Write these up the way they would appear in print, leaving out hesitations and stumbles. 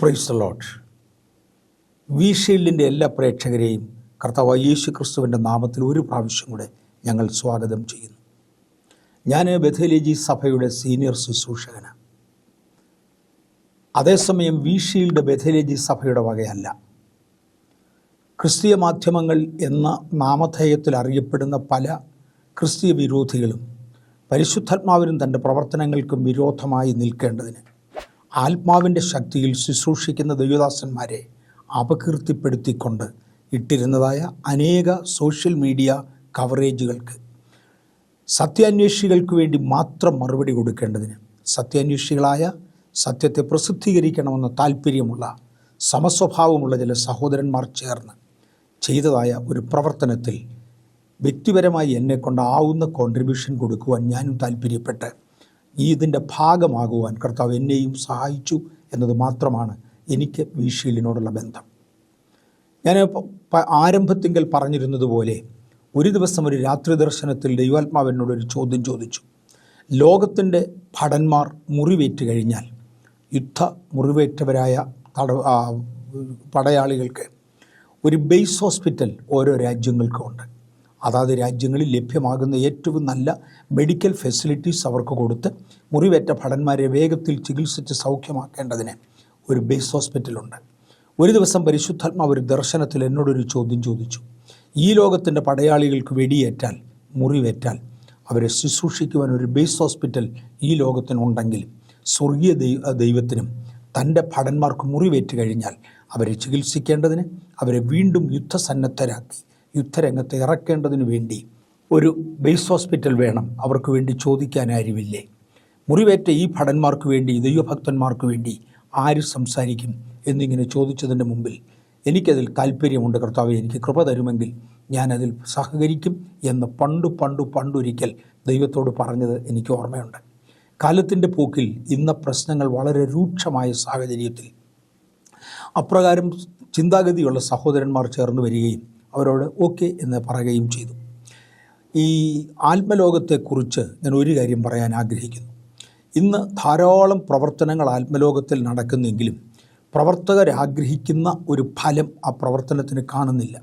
Praise the Lord. V ഷീൽഡിൻ്റെ എല്ലാ പ്രേക്ഷകരെയും കർത്താവ് യേശു ക്രിസ്തുവിൻ്റെ നാമത്തിൽ ഒരു പ്രാവശ്യം കൂടെ ഞങ്ങൾ സ്വാഗതം ചെയ്യുന്നു. ഞാൻ ബഥേലിജി സഭയുടെ സീനിയർ ശുശ്രൂഷകനാണ്. അതേസമയം വി ഷീൽഡ് ബഥേലിജി സഭയുടെ വകയല്ല. ക്രിസ്തീയ മാധ്യമങ്ങൾ എന്ന നാമധേയത്തിൽ അറിയപ്പെടുന്ന പല ക്രിസ്തീയ വിരോധികളും പരിശുദ്ധാത്മാവിനും തൻ്റെ പ്രവർത്തനങ്ങൾക്കും വിരോധമായി നിൽക്കേണ്ടതിന് ആത്മാവിൻ്റെ ശക്തിയിൽ ശുശ്രൂഷിക്കുന്ന ദൈവദാസന്മാരെ അപകീർത്തിപ്പെടുത്തിക്കൊണ്ട് ഇട്ടിരുന്നതായ അനേക സോഷ്യൽ മീഡിയ കവറേജുകൾക്ക് സത്യാന്വേഷികൾക്ക് വേണ്ടി മാത്രം മറുപടി കൊടുക്കേണ്ടതിന് സത്യാന്വേഷികളായ സത്യത്തെ പ്രസിദ്ധീകരിക്കണമെന്ന താല്പര്യമുള്ള സമസ്വഭാവമുള്ള ചില സഹോദരന്മാർ ചേർന്ന് ചെയ്തതായ ഒരു പ്രവർത്തനത്തിൽ വ്യക്തിപരമായി എന്നെക്കൊണ്ടാവുന്ന കോൺട്രിബ്യൂഷൻ കൊടുക്കുവാൻ ഞാനും താല്പര്യപ്പെട്ട് ഇതിൻ്റെ ഭാഗമാകുവാൻ കർത്താവ് എന്നെയും സഹായിച്ചു എന്നത് മാത്രമാണ് എനിക്ക് വി ഷീൽഡിനോടുള്ള ബന്ധം. ഞാൻ ആരംഭത്തിങ്കൽ പറഞ്ഞിരുന്നതുപോലെ ഒരു ദിവസം ഒരു രാത്രി ദർശനത്തിൽ ദൈവാത്മാവിനോടൊരു ചോദ്യം ചോദിച്ചു. ലോകത്തിൻ്റെ ഭടന്മാർ മുറിവേറ്റ് കഴിഞ്ഞാൽ മുറിവേറ്റവരായ പടയാളികൾക്ക് ഒരു ബേസ് ഹോസ്പിറ്റൽ ഓരോ രാജ്യങ്ങൾക്കും ഉണ്ട്. അതാത് രാജ്യങ്ങളിൽ ലഭ്യമാകുന്ന ഏറ്റവും നല്ല മെഡിക്കൽ ഫെസിലിറ്റീസ് അവർക്ക് കൊടുത്ത് മുറിവേറ്റ ഭടന്മാരെ വേഗത്തിൽ ചികിത്സിച്ച് സൗഖ്യമാക്കേണ്ടതിന് ഒരു ബേസ് ഹോസ്പിറ്റലുണ്ട്. ഒരു ദിവസം പരിശുദ്ധാത്മാവ് ഒരു ദർശനത്തിൽ എന്നോടൊരു ചോദ്യം ചോദിച്ചു. ഈ ലോകത്തിൻ്റെ പടയാളികൾക്ക് വെടിയേറ്റാൽ മുറിവേറ്റാൽ അവരെ ശുശ്രൂഷിക്കുവാൻ ഒരു ബേസ് ഹോസ്പിറ്റൽ ഈ ലോകത്തിനുണ്ടെങ്കിൽ സ്വർഗീയ ദൈവത്തിനും തൻ്റെ ഭടന്മാർക്ക് മുറിവേറ്റ് കഴിഞ്ഞാൽ അവരെ ചികിത്സിക്കേണ്ടതിന് അവരെ വീണ്ടും യുദ്ധസന്നദ്ധരാക്കി യുദ്ധരംഗത്ത് ഇറക്കേണ്ടതിന് വേണ്ടി ഒരു ബേസ് ഹോസ്പിറ്റൽ വേണം. അവർക്ക് വേണ്ടി ചോദിക്കാൻ ആരുമില്ലേ? മുറിവേറ്റ ഈ ഭടന്മാർക്ക് വേണ്ടി ദൈവഭക്തന്മാർക്ക് വേണ്ടി ആര് സംസാരിക്കും എന്നിങ്ങനെ ചോദിച്ചതിൻ്റെ മുമ്പിൽ എനിക്കതിൽ താല്പര്യമുണ്ട്. കർത്താവേ, എനിക്ക് കൃപ തരുമെങ്കിൽ ഞാനതിൽ സഹകരിക്കും എന്ന് പണ്ടൊരിക്കൽ ദൈവത്തോട് പറഞ്ഞത് എനിക്ക് ഓർമ്മയുണ്ട്. കാലത്തിൻ്റെ പോക്കിൽ ഇന്ന പ്രശ്നങ്ങൾ വളരെ രൂക്ഷമായ സാഹചര്യത്തിൽ അപ്രകാരം ചിന്താഗതിയുള്ള സഹോദരന്മാർ ചേർന്ന് വരികയും അവരോട് ഓക്കെ എന്ന് പറയുകയും ചെയ്തു. ഈ ആത്മലോകത്തെക്കുറിച്ച് ഞാൻ ഒരു കാര്യം പറയാൻ ആഗ്രഹിക്കുന്നു. ഇന്ന് ധാരാളം പ്രവർത്തനങ്ങൾ ആത്മലോകത്തിൽ നടക്കുന്നെങ്കിലും പ്രവർത്തകരാഗ്രഹിക്കുന്ന ഒരു ഫലം ആ പ്രവർത്തനത്തിന് കാണുന്നില്ല.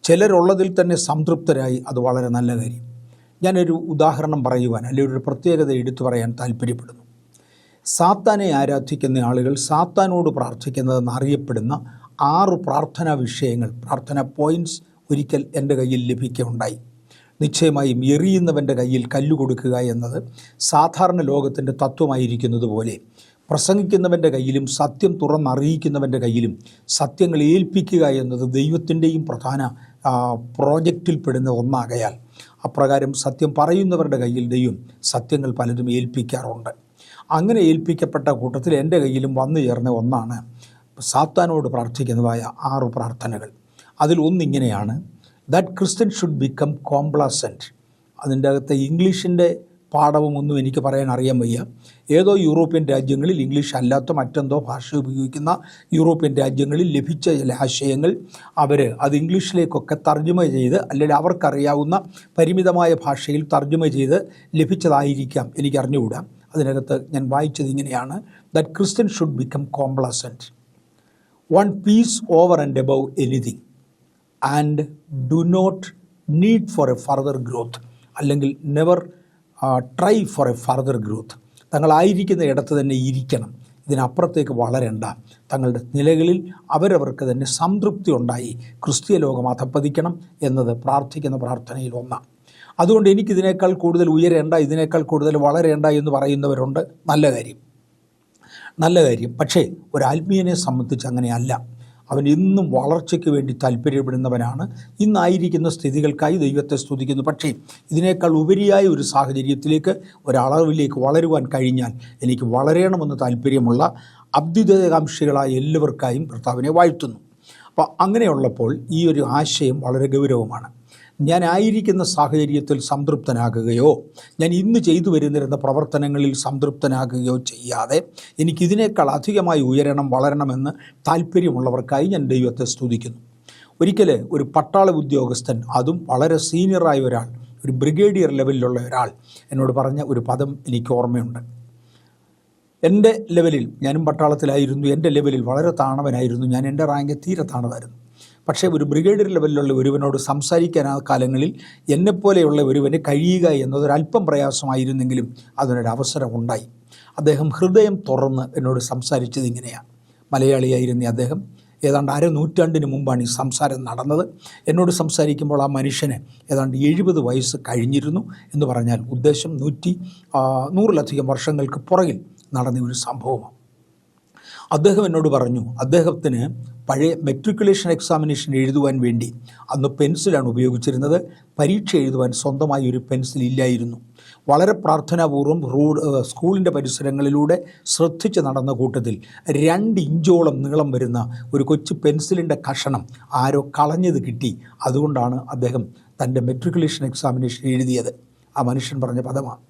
ചിലരുള്ളതിൽ തന്നെ സംതൃപ്തരായി. അത് വളരെ നല്ല കാര്യം. ഞാനൊരു ഉദാഹരണം പറയുവാൻ അല്ലെങ്കിൽ ഒരു പ്രത്യേകത എടുത്തു പറയാൻ താല്പര്യപ്പെടുന്നു. സാത്താനെ ആരാധിക്കുന്ന ആളുകൾ സാത്താനോട് പ്രാർത്ഥിക്കുന്നതെന്ന് അറിയപ്പെടുന്ന 6 പ്രാർത്ഥനാ വിഷയങ്ങൾ, പ്രാർത്ഥനാ പോയിൻറ്റ്സ് ഒരിക്കൽ എൻ്റെ കയ്യിൽ ലഭിക്കുകയുണ്ടായി. നിശ്ചയമായും എറിയുന്നവൻ്റെ കയ്യിൽ കല്ല് കൊടുക്കുക എന്നത് സാധാരണ ലോകത്തിൻ്റെ തത്വമായിരിക്കുന്നത് പോലെ പ്രസംഗിക്കുന്നവൻ്റെ കയ്യിലും സത്യം തുറന്നറിയിക്കുന്നവൻ്റെ കയ്യിലും സത്യങ്ങൾ ഏൽപ്പിക്കുക എന്നത് ദൈവത്തിൻ്റെയും പ്രധാന പ്രോജക്റ്റിൽപ്പെടുന്ന ഒന്നാകയാൽ അപ്രകാരം സത്യം പറയുന്നവരുടെ കയ്യിൽ ദൈവം സത്യങ്ങൾ പലതും ഏൽപ്പിക്കാറുണ്ട്. അങ്ങനെ ഏൽപ്പിക്കപ്പെട്ട കൂട്ടത്തിൽ എൻ്റെ കയ്യിലും വന്നു ചേർന്ന ഒന്നാണ് സാത്താനോട് പ്രാർത്ഥിക്കുന്നതായ 6 പ്രാർത്ഥനകൾ. അതിൽ ഒന്നിങ്ങനെയാണ്: ദാറ്റ് ക്രിസ്ത്യൻ ഷുഡ് ബിക്കം കോംപ്ലാസൻറ്റ്. അതിൻ്റെ അകത്ത് ഇംഗ്ലീഷിൻ്റെ പാഠവുമൊന്നും എനിക്ക് പറയാൻ അറിയാൻ വയ്യ. ഏതോ യൂറോപ്യൻ രാജ്യങ്ങളിൽ ഇംഗ്ലീഷ് അല്ലാത്ത മറ്റെന്തോ ഭാഷ ഉപയോഗിക്കുന്ന യൂറോപ്യൻ രാജ്യങ്ങളിൽ ലഭിച്ച ചില ആശയങ്ങൾ അവർ അത് ഇംഗ്ലീഷിലേക്കൊക്കെ തർജ്ജമ ചെയ്ത് അല്ലെങ്കിൽ അവർക്കറിയാവുന്ന പരിമിതമായ ഭാഷയിൽ തർജ്ജമ ചെയ്ത് ലഭിച്ചതായിരിക്കാം, എനിക്കറിഞ്ഞുകൂടാ. അതിനകത്ത് ഞാൻ വായിച്ചത് ഇങ്ങനെയാണ്: that Christian should become complacent, one peace over and above anything and do not need for a further growth, അല്ലെങ്കിൽ never try for a further growth. തങ്ങളായിരിക്കുന്ന ഇടത്ത് തന്നെ ഇരിക്കണം, ഇതിനപ്പുറത്തേക്ക് വളരണ്ട. തങ്ങളുടെ നിലകളിൽ അവരവർക്ക് തന്നെ സംതൃപ്തി ഉണ്ടായി ക്രിസ്തീയ ലോകം അധപ്പതിക്കണം എന്നത് പ്രാർത്ഥിക്കുന്ന പ്രാർത്ഥനയിൽ ഒന്നാണ്. അതുകൊണ്ട് എനിക്കിതിനേക്കാൾ കൂടുതൽ ഉയരേണ്ട, ഇതിനേക്കാൾ കൂടുതൽ വളരേണ്ട എന്ന് പറയുന്നവരുണ്ട്. നല്ല കാര്യം. പക്ഷേ ഒരാത്മീയനെ സംബന്ധിച്ച് അങ്ങനെയല്ല. അവൻ ഇന്നും വളർച്ചയ്ക്ക് വേണ്ടി താല്പര്യപ്പെടുന്നവനാണ്. ഇന്നായിരിക്കുന്ന സ്ഥിതികൾക്കായി ദൈവത്തെ സ്തുതിക്കുന്നു. പക്ഷേ ഇതിനേക്കാൾ ഉപരിയായ ഒരു സാഹചര്യത്തിലേക്ക്, ഒരളവിലേക്ക് വളരുവാൻ കഴിഞ്ഞാൽ എനിക്ക് വളരണമെന്ന് താല്പര്യമുള്ള അഭ്യുദയകാംക്ഷികളായ എല്ലാവർക്കായും കർത്താവിനെ വാഴ്ത്തുന്നു. അപ്പോൾ അങ്ങനെയുള്ളപ്പോൾ ഈ ഒരു ആശയം വളരെ ഗൗരവമാണ്. ഞാൻ ആയിരിക്കുന്ന സാഹചര്യത്തിൽ സംതൃപ്തനാകുകയോ ഞാൻ ഇന്ന് ചെയ്തു വരുന്നിരുന്ന പ്രവർത്തനങ്ങളിൽ സംതൃപ്തനാകുകയോ ചെയ്യാതെ എനിക്കിതിനേക്കാൾ അധികമായി ഉയരണം, വളരണമെന്ന് താല്പര്യമുള്ളവർക്കായി ഞാൻ ദൈവത്തെ സ്തുതിക്കുന്നു. ഒരിക്കൽ ഒരു പട്ടാള ഉദ്യോഗസ്ഥൻ, അതും വളരെ സീനിയറായ ഒരാൾ, ഒരു ബ്രിഗേഡിയർ ലെവലിലുള്ള ഒരാൾ എന്നോട് പറഞ്ഞ ഒരു പദം എനിക്ക് ഓർമ്മയുണ്ട്. എൻ്റെ ലെവലിൽ, ഞാനും പട്ടാളത്തിലായിരുന്നു, എൻ്റെ ലെവലിൽ വളരെ താണവനായിരുന്നു ഞാൻ. എൻ്റെ റാങ്ക് തീരെ താണതായിരുന്നു. പക്ഷേ ഒരു ബ്രിഗേഡിയർ ലെവലിലുള്ള ഒരുവനോട് സംസാരിക്കാൻ ആ കാലങ്ങളിൽ എന്നെപ്പോലെയുള്ള ഒരുവന് കഴിയുക എന്നതൊരല്പം പ്രയാസമായിരുന്നെങ്കിലും അതിനൊരവസരം ഉണ്ടായി. അദ്ദേഹം ഹൃദയം തുറന്ന് എന്നോട് സംസാരിച്ചത് ഇങ്ങനെയാണ്. മലയാളിയായിരുന്ന അദ്ദേഹം ഏതാണ്ട് നൂറ്റാണ്ടിന് മുമ്പാണ് ഈ സംസാരം നടന്നത്. എന്നോട് സംസാരിക്കുമ്പോൾ ആ മനുഷ്യന് ഏതാണ്ട് 70 വയസ്സ് കഴിഞ്ഞിരുന്നു എന്ന് പറഞ്ഞാൽ ഉദ്ദേശം 100-ലധികം വർഷങ്ങൾക്ക് പുറകിൽ നടന്ന ഒരു സംഭവമാണ്. അദ്ദേഹം എന്നോട് പറഞ്ഞു, അദ്ദേഹത്തിന് പഴയ മെട്രിക്കുലേഷൻ എക്സാമിനേഷൻ എഴുതുവാൻ വേണ്ടി അന്ന് പെൻസിലാണ് ഉപയോഗിച്ചിരുന്നത്. പരീക്ഷ എഴുതുവാൻ സ്വന്തമായി ഒരു പെൻസിൽ ഇല്ലായിരുന്നു. വളരെ പ്രാർത്ഥനാപൂർവ്വം സ്കൂളിൻ്റെ പരിസരങ്ങളിലൂടെ ശ്രദ്ധിച്ച് നടന്ന കൂട്ടത്തിൽ 2 ഇഞ്ചോളം നീളം വരുന്ന ഒരു കൊച്ചു പെൻസിലിൻ്റെ കഷണം ആരോ കളഞ്ഞത് കിട്ടി. അതുകൊണ്ടാണ് അദ്ദേഹം തൻ്റെ മെട്രിക്കുലേഷൻ എക്സാമിനേഷൻ എഴുതിയത്. ആ മനുഷ്യൻ പറഞ്ഞ പദമാണ്.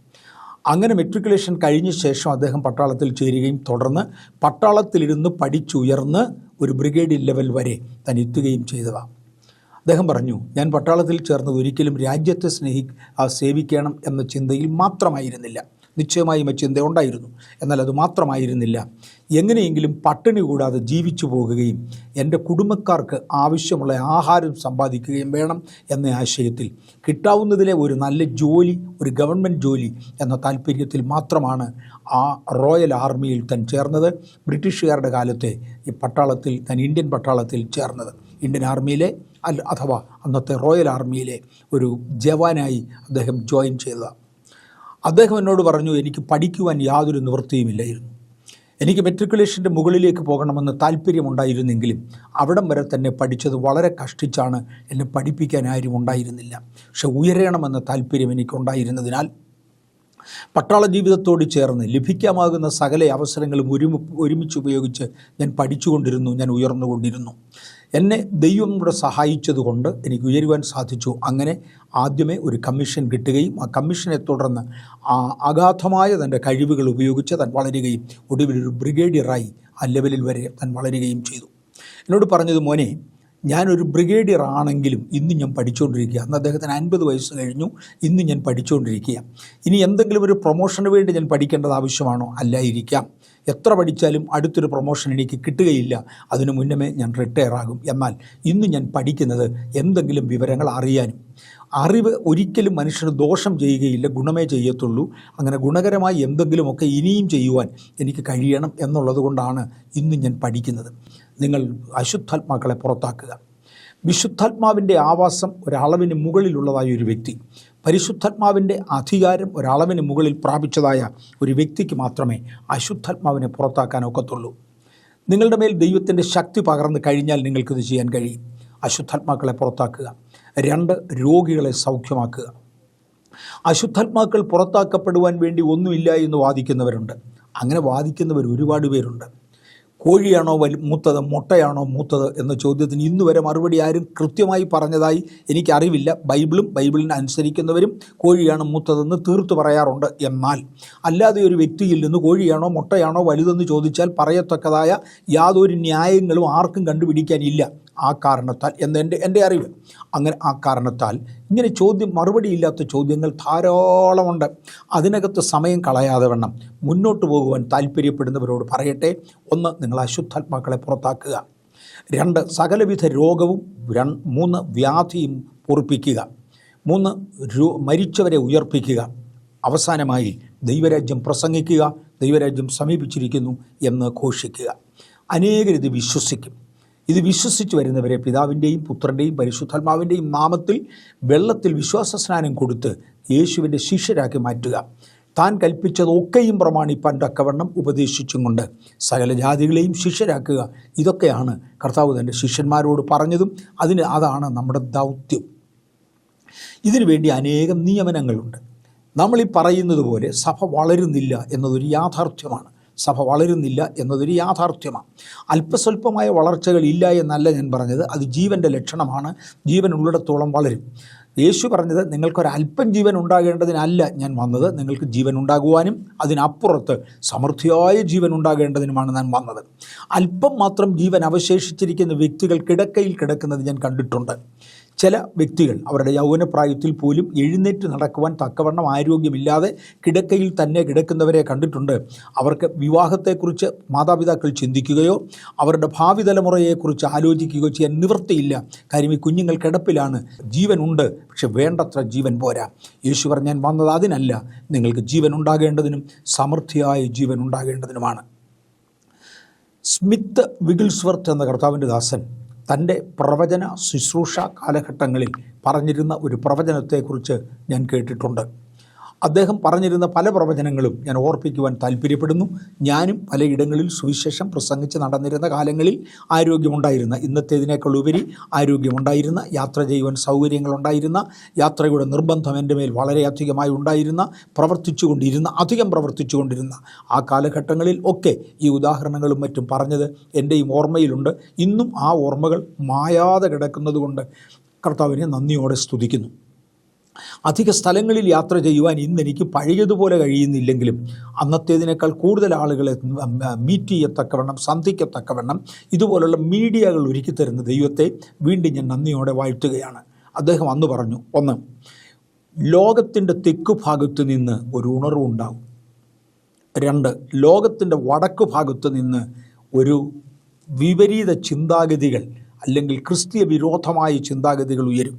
അങ്ങനെ മെട്രിക്കുലേഷൻ കഴിഞ്ഞ ശേഷം അദ്ദേഹം പട്ടാളത്തിൽ ചേരുകയും തുടർന്ന് പട്ടാളത്തിലിരുന്ന് പഠിച്ചുയർന്ന് ഒരു ബ്രിഗേഡിയർ ലെവൽ വരെ താൻ എത്തുകയും ചെയ്തതാണ്. അദ്ദേഹം പറഞ്ഞു, ഞാൻ പട്ടാളത്തിൽ ചേർന്നത് ഒരിക്കലും രാജ്യത്തെ സേവിക്കണം എന്ന ചിന്തയിൽ മാത്രമായിരുന്നില്ല. നിശ്ചയമായും ആ ചിന്ത ഉണ്ടായിരുന്നു, എന്നാൽ അത് മാത്രമായിരുന്നില്ല. എങ്ങനെയെങ്കിലും പട്ടിണി കൂടാതെ ജീവിച്ചു പോകുകയും എൻ്റെ കുടുംബക്കാർക്ക് ആവശ്യമുള്ള ആഹാരം സമ്പാദിക്കുകയും വേണം എന്ന ആശയത്തിൽ കിട്ടാവുന്നതിലെ ഒരു നല്ല ജോലി, ഒരു ഗവൺമെൻറ് ജോലി എന്ന താല്പര്യത്തിൽ മാത്രമാണ് ആ റോയൽ ആർമിയിൽ താൻ ചേർന്നത്. ബ്രിട്ടീഷുകാരുടെ കാലത്തെ ഈ പട്ടാളത്തിൽ താൻ ഇന്ത്യൻ പട്ടാളത്തിൽ ചേർന്നത്. ഇന്ത്യൻ ആർമിയിലെ അഥവാ അന്നത്തെ റോയൽ ആർമിയിലെ ഒരു ജവാനായി അദ്ദേഹം ജോയിൻ ചെയ്തതാണ്. അദ്ദേഹം എന്നോട് പറഞ്ഞു, എനിക്ക് പഠിക്കുവാൻ യാതൊരു നിവൃത്തിയുമില്ലായിരുന്നു. എനിക്ക് മെട്രിക്കുലേഷൻ്റെ മുകളിലേക്ക് പോകണമെന്ന് താല്പര്യമുണ്ടായിരുന്നെങ്കിലും അവിടം വരെ തന്നെ പഠിച്ചത് വളരെ കഷ്ടിച്ചാണ്. എന്നെ പഠിപ്പിക്കാൻ ആരും ഉണ്ടായിരുന്നില്ല. പക്ഷെ ഉയരണമെന്ന താല്പര്യം എനിക്കുണ്ടായിരുന്നതിനാൽ പട്ടാള ജീവിതത്തോട് ചേർന്ന് ലഭിക്കാമാകുന്ന സകല അവസരങ്ങളും ഒരുമിച്ച് ഉപയോഗിച്ച് ഞാൻ പഠിച്ചുകൊണ്ടിരുന്നു, ഞാൻ ഉയർന്നുകൊണ്ടിരുന്നു. എന്നെ ദൈവം കൂടെ സഹായിച്ചതുകൊണ്ട് എനിക്ക് ഉയരുവാൻ സാധിച്ചു. അങ്ങനെ ആദ്യമേ ഒരു കമ്മീഷൻ കിട്ടുകയും ആ കമ്മീഷനെ തുടർന്ന് അഗാധമായ തൻ്റെ കഴിവുകൾ ഉപയോഗിച്ച് താൻ വളരുകയും ഒടുവിലൊരു ബ്രിഗേഡിയറായി ആ ലെവലിൽ വരെ താൻ വളരുകയും ചെയ്തു. എന്നോട് പറഞ്ഞത്, മോനെ, ഞാനൊരു ബ്രിഗേഡിയർ ആണെങ്കിലും ഇന്ന് ഞാൻ പഠിച്ചുകൊണ്ടിരിക്കുക. അന്ന് അദ്ദേഹത്തിന് 50 വയസ്സ് കഴിഞ്ഞു. ഇന്ന് ഞാൻ പഠിച്ചുകൊണ്ടിരിക്കുക. ഇനി എന്തെങ്കിലും ഒരു പ്രൊമോഷന് വേണ്ടി ഞാൻ പഠിക്കേണ്ടത് ആവശ്യമാണോ? അല്ലായിരിക്കാം. എത്ര പഠിച്ചാലും അടുത്തൊരു പ്രൊമോഷൻ എനിക്ക് കിട്ടുകയില്ല. അതിനു മുന്നമേ ഞാൻ റിട്ടയർ ആകും. എന്നാൽ ഇന്ന് ഞാൻ പഠിക്കുന്നത് എന്തെങ്കിലും വിവരങ്ങൾ അറിയാനും. അറിവ് ഒരിക്കലും മനുഷ്യന് ദോഷം ചെയ്യുകയില്ല, ഗുണമേ ചെയ്യത്തുള്ളൂ. അങ്ങനെ ഗുണകരമായി എന്തെങ്കിലുമൊക്കെ ഇനിയും ചെയ്യുവാൻ എനിക്ക് കഴിയണം എന്നുള്ളത് കൊണ്ടാണ് ഇന്ന് ഞാൻ പഠിക്കുന്നത്. നിങ്ങൾ അശുദ്ധാത്മാക്കളെ പുറത്താക്കുക. വിശുദ്ധാത്മാവിൻ്റെ ആവാസം ഒരളവിന് മുകളിലുള്ളതായ ഒരു വ്യക്തി, പരിശുദ്ധാത്മാവിൻ്റെ അധികാരം ഒരളവിന് മുകളിൽ പ്രാപിച്ചതായ ഒരു വ്യക്തിക്ക് മാത്രമേ അശുദ്ധാത്മാവിനെ പുറത്താക്കാൻ ഒക്കത്തുള്ളൂ. നിങ്ങളുടെ മേൽ ദൈവത്തിൻ്റെ ശക്തി പകർന്നു കഴിഞ്ഞാൽ നിങ്ങൾക്കിത് ചെയ്യാൻ കഴിയും. അശുദ്ധാത്മാക്കളെ പുറത്താക്കുക. 2, രോഗികളെ സൗഖ്യമാക്കുക. അശുദ്ധാത്മാക്കൾ പുറത്താക്കപ്പെടുവാൻ വേണ്ടി ഒന്നുമില്ല എന്ന് വാദിക്കുന്നവരുണ്ട്. അങ്ങനെ വാദിക്കുന്നവർ ഒരുപാട് പേരുണ്ട്. കോഴിയാണോ മൂത്തത്, മുട്ടയാണോ മൂത്തത് എന്ന ചോദ്യത്തിന് ഇന്ന് വരെ മറുപടി ആരും കൃത്യമായി പറഞ്ഞതായി എനിക്കറിവില്ല. ബൈബിളിനെ അനുസരിക്കുന്നവരും കോഴിയാണ് മൂത്തതെന്ന് തീർത്തു പറയാറുണ്ട്. എന്നാൽ അല്ലാതെ ഒരു വ്യക്തിയിൽ നിന്ന് കോഴിയാണോ മുട്ടയാണോ വലുതെന്ന് ചോദിച്ചാൽ പറയത്തക്കതായ യാതൊരു ന്യായങ്ങളും ആർക്കും കണ്ടുപിടിക്കാനില്ല. ആ കാരണത്താൽ എൻ്റെ അറിവ്, അങ്ങനെ ആ കാരണത്താൽ ഇങ്ങനെ മറുപടിയില്ലാത്ത ചോദ്യങ്ങൾ ധാരാളമുണ്ട്. അതിനകത്ത് സമയം കളയാതെ വണ്ണം മുന്നോട്ട് പോകുവാൻ താല്പര്യപ്പെടുന്നവരോട് പറയട്ടെ. 1, നിങ്ങൾ അശുദ്ധാത്മാക്കളെ പുറത്താക്കുക. 2, സകലവിധ രോഗവും. 3, വ്യാധിയും പൊറുപ്പിക്കുക. 3, മരിച്ചവരെ ഉയർപ്പിക്കുക. അവസാനമായി ദൈവരാജ്യം പ്രസംഗിക്കുക. ദൈവരാജ്യം സമീപിച്ചിരിക്കുന്നു എന്ന് ഘോഷിക്കുക. അനേകരിത് വിശ്വസിക്കും. ഇത് വിശ്വസിച്ച് വരുന്നവരെ പിതാവിൻ്റെയും പുത്രൻ്റെയും പരിശുദ്ധാത്മാവിൻ്റെയും നാമത്തിൽ വെള്ളത്തിൽ വിശ്വാസസ്നാനം കൊടുത്ത് യേശുവിൻ്റെ ശിഷ്യരാക്കി മാറ്റുക. താൻ കൽപ്പിച്ചതൊക്കെയും പ്രമാണിപ്പാൻ തക്കവണ്ണം ഉപദേശിച്ചും കൊണ്ട് സകല ജാതികളെയും ശിഷ്യരാക്കുക. ഇതൊക്കെയാണ് കർത്താവ് തൻ്റെ ശിഷ്യന്മാരോട് പറഞ്ഞതും അതാണ് നമ്മുടെ ദൗത്യം. ഇതിനു വേണ്ടി അനേകം നിയമനങ്ങളുണ്ട്. നമ്മളീ പറയുന്നത് പോലെ സഭ വളരുന്നില്ല എന്നതൊരു യാഥാർത്ഥ്യമാണ്. സഭ വളരുന്നില്ല എന്നതൊരു യാഥാർത്ഥ്യമാണ്. അല്പസ്വല്പമായ വളർച്ചകൾ ഇല്ല എന്നല്ല ഞാൻ പറഞ്ഞത്. അത് ജീവൻ്റെ ലക്ഷണമാണ്. ജീവൻ ഉള്ളിടത്തോളം വളരും. യേശു പറഞ്ഞത് നിങ്ങൾക്കൊരല്പം ജീവൻ ഉണ്ടാകേണ്ടതിനല്ല ഞാൻ വന്നത്, നിങ്ങൾക്ക് ജീവൻ ഉണ്ടാകുവാനും അതിനപ്പുറത്ത് സമൃദ്ധിയായ ജീവൻ ഉണ്ടാകേണ്ടതിനുമാണ് ഞാൻ വന്നത്. അല്പം മാത്രം ജീവൻ അവശേഷിച്ചിരിക്കുന്ന വ്യക്തികൾ കിടക്കയിൽ കിടക്കുന്നത് ഞാൻ കണ്ടിട്ടുണ്ട്. ചില വ്യക്തികൾ അവരുടെ യൗവനപ്രായത്തിൽ പോലും എഴുന്നേറ്റ് നടക്കുവാൻ തക്കവണ്ണം ആരോഗ്യമില്ലാതെ കിടക്കയിൽ തന്നെ കിടക്കുന്നവരെ കണ്ടിട്ടുണ്ട്. അവർക്ക് വിവാഹത്തെക്കുറിച്ച് മാതാപിതാക്കൾ ചിന്തിക്കുകയോ അവരുടെ ഭാവി തലമുറയെക്കുറിച്ച് ആലോചിക്കുകയോ ചെയ്യാൻ നിവൃത്തിയില്ല. കാര്യം ഈ കുഞ്ഞുങ്ങൾ കിടപ്പിലാണ്. ജീവനുണ്ട്, പക്ഷെ വേണ്ടത്ര ജീവൻ പോരാ. യേശു പറഞ്ഞാൻ വന്നത് അതിനല്ല, നിങ്ങൾക്ക് ജീവൻ ഉണ്ടാകേണ്ടതിനും സമൃദ്ധിയായ ജീവൻ ഉണ്ടാകേണ്ടതിനുമാണ്. സ്മിത്ത് വിഗിൾസ്വർത്ത് എന്ന കർത്താവിൻ്റെ ദാസൻ തൻ്റെ പ്രവചന ശുശ്രൂഷ കാലഘട്ടങ്ങളിൽ പറഞ്ഞിരുന്ന ഒരു പ്രവചനത്തെക്കുറിച്ച് ഞാൻ കേട്ടിട്ടുണ്ട്. അദ്ദേഹം പറഞ്ഞിരുന്ന പല പ്രവചനങ്ങളും ഞാൻ ഓർപ്പിക്കുവാൻ താല്പര്യപ്പെടുന്നു. ഞാനും പലയിടങ്ങളിൽ സുവിശേഷം പ്രസംഗിച്ച് നടന്നിരുന്ന കാലങ്ങളിൽ ആരോഗ്യമുണ്ടായിരുന്ന, ഇന്നത്തേതിനേക്കാൾ ഉപരി ആരോഗ്യമുണ്ടായിരുന്ന, യാത്ര ചെയ്യുവാൻ സൗകര്യങ്ങളുണ്ടായിരുന്ന, യാത്രയുടെ നിർബന്ധം എൻ്റെ മേൽ വളരെയധികമായി ഉണ്ടായിരുന്ന, അധികം പ്രവർത്തിച്ചുകൊണ്ടിരുന്ന ആ കാലഘട്ടങ്ങളിൽ ഒക്കെ ഈ ഉദാഹരണങ്ങളും മറ്റും പറഞ്ഞത് എൻ്റെയും ഓർമ്മയിലുണ്ട്. ഇന്നും ആ ഓർമ്മകൾ മായാതെ കിടക്കുന്നത് കൊണ്ട് കർത്താവിനെ നന്ദിയോടെ സ്തുതിക്കുന്നു. അധിക സ്ഥലങ്ങളിൽ യാത്ര ചെയ്യുവാൻ ഇന്നെനിക്ക് പഴയതുപോലെ കഴിയുന്നില്ലെങ്കിലും അന്നത്തേതിനേക്കാൾ കൂടുതൽ ആളുകളെ മീറ്റ് ചെയ്യത്തക്കവണ്ണം, സന്ധിക്കത്തക്കവണ്ണം ഇതുപോലുള്ള മീഡിയകൾ ഒരുക്കി തരുന്ന ദൈവത്തെ വീണ്ടും ഞാൻ നന്ദിയോടെ വാഴ്ത്തുകയാണ്. അദ്ദേഹം അന്ന് പറഞ്ഞു, 1, ലോകത്തിൻ്റെ തെക്കു ഭാഗത്തു നിന്ന് ഒരു ഉണർവുണ്ടാകും. 2, ലോകത്തിൻ്റെ വടക്കു ഭാഗത്തു നിന്ന് ഒരു വിപരീത ചിന്താഗതികൾ അല്ലെങ്കിൽ ക്രിസ്തീയ വിരോധമായ ചിന്താഗതികൾ ഉയരും.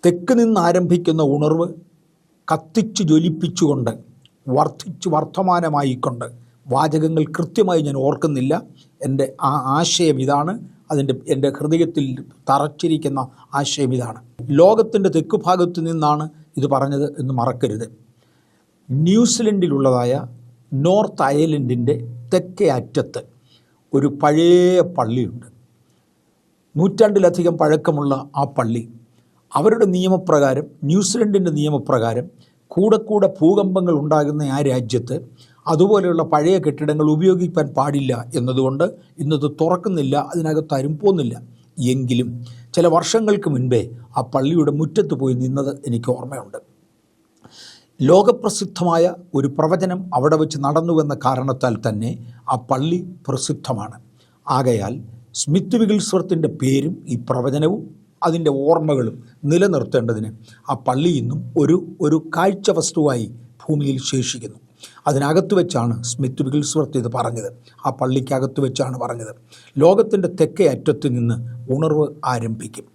തെക്ക് നിന്ന് ആരംഭിക്കുന്ന ഉണർവ് കത്തിച്ചു ജ്വലിപ്പിച്ചുകൊണ്ട് വർത്തമാനമായിക്കൊണ്ട്, വാചകങ്ങൾ കൃത്യമായി ഞാൻ ഓർക്കുന്നില്ല, എൻ്റെ ആ ആശയം ഇതാണ്, എൻ്റെ ഹൃദയത്തിൽ തറച്ചിരിക്കുന്ന ആശയം ഇതാണ്. ലോകത്തിൻ്റെ തെക്കു ഭാഗത്തു നിന്നാണ് ഇത് പറഞ്ഞത് എന്ന് മറക്കരുത്. ന്യൂസിലൻഡിലുള്ളതായ നോർത്ത് അയർലൻഡിൻ്റെ തെക്കേ അറ്റത്ത് ഒരു പഴയ പള്ളിയുണ്ട്. നൂറ്റാണ്ടിലധികം പഴക്കമുള്ള ആ പള്ളി, അവരുടെ നിയമപ്രകാരം, ന്യൂസിലൻഡിൻ്റെ നിയമപ്രകാരം കൂടെ ഭൂകമ്പങ്ങൾ ഉണ്ടാകുന്ന ആ രാജ്യത്ത് അതുപോലെയുള്ള പഴയ കെട്ടിടങ്ങൾ ഉപയോഗിക്കാൻ പാടില്ല എന്നതുകൊണ്ട് ഇന്നത് തുറക്കുന്നില്ല, അതിനകത്ത് ആരും പോകുന്നില്ല. എങ്കിലും ചില വർഷങ്ങൾക്ക് മുൻപേ ആ പള്ളിയുടെ മുറ്റത്ത് പോയി നിന്നത് എനിക്ക് ഓർമ്മയുണ്ട്. ലോകപ്രസിദ്ധമായ ഒരു പ്രവചനം അവിടെ വെച്ച് നടന്നുവെന്ന കാരണത്താൽ തന്നെ ആ പള്ളി പ്രസിദ്ധമാണ്. ആകയാൽ സ്മിത്ത് വിഗിൾസ്വർത്തിൻ്റെ പേരും ഈ പ്രവചനവും അതിൻ്റെ ഓർമ്മകളും നിലനിർത്തേണ്ടതിന് ആ പള്ളി ഇന്നും ഒരു കാഴ്ച വസ്തുവായി ഭൂമിയിൽ ശേഷിക്കുന്നു. അതിനകത്ത് വെച്ചാണ് സ്മിത്ത് വിഗിൾസ്വർത്ത് ഇത് പറഞ്ഞത്. ആ പള്ളിക്കകത്ത് വെച്ചാണ് പറഞ്ഞത്. ലോകത്തിൻ്റെ തെക്കേ അറ്റത്ത് നിന്ന് ഉണർവ് ആരംഭിക്കും.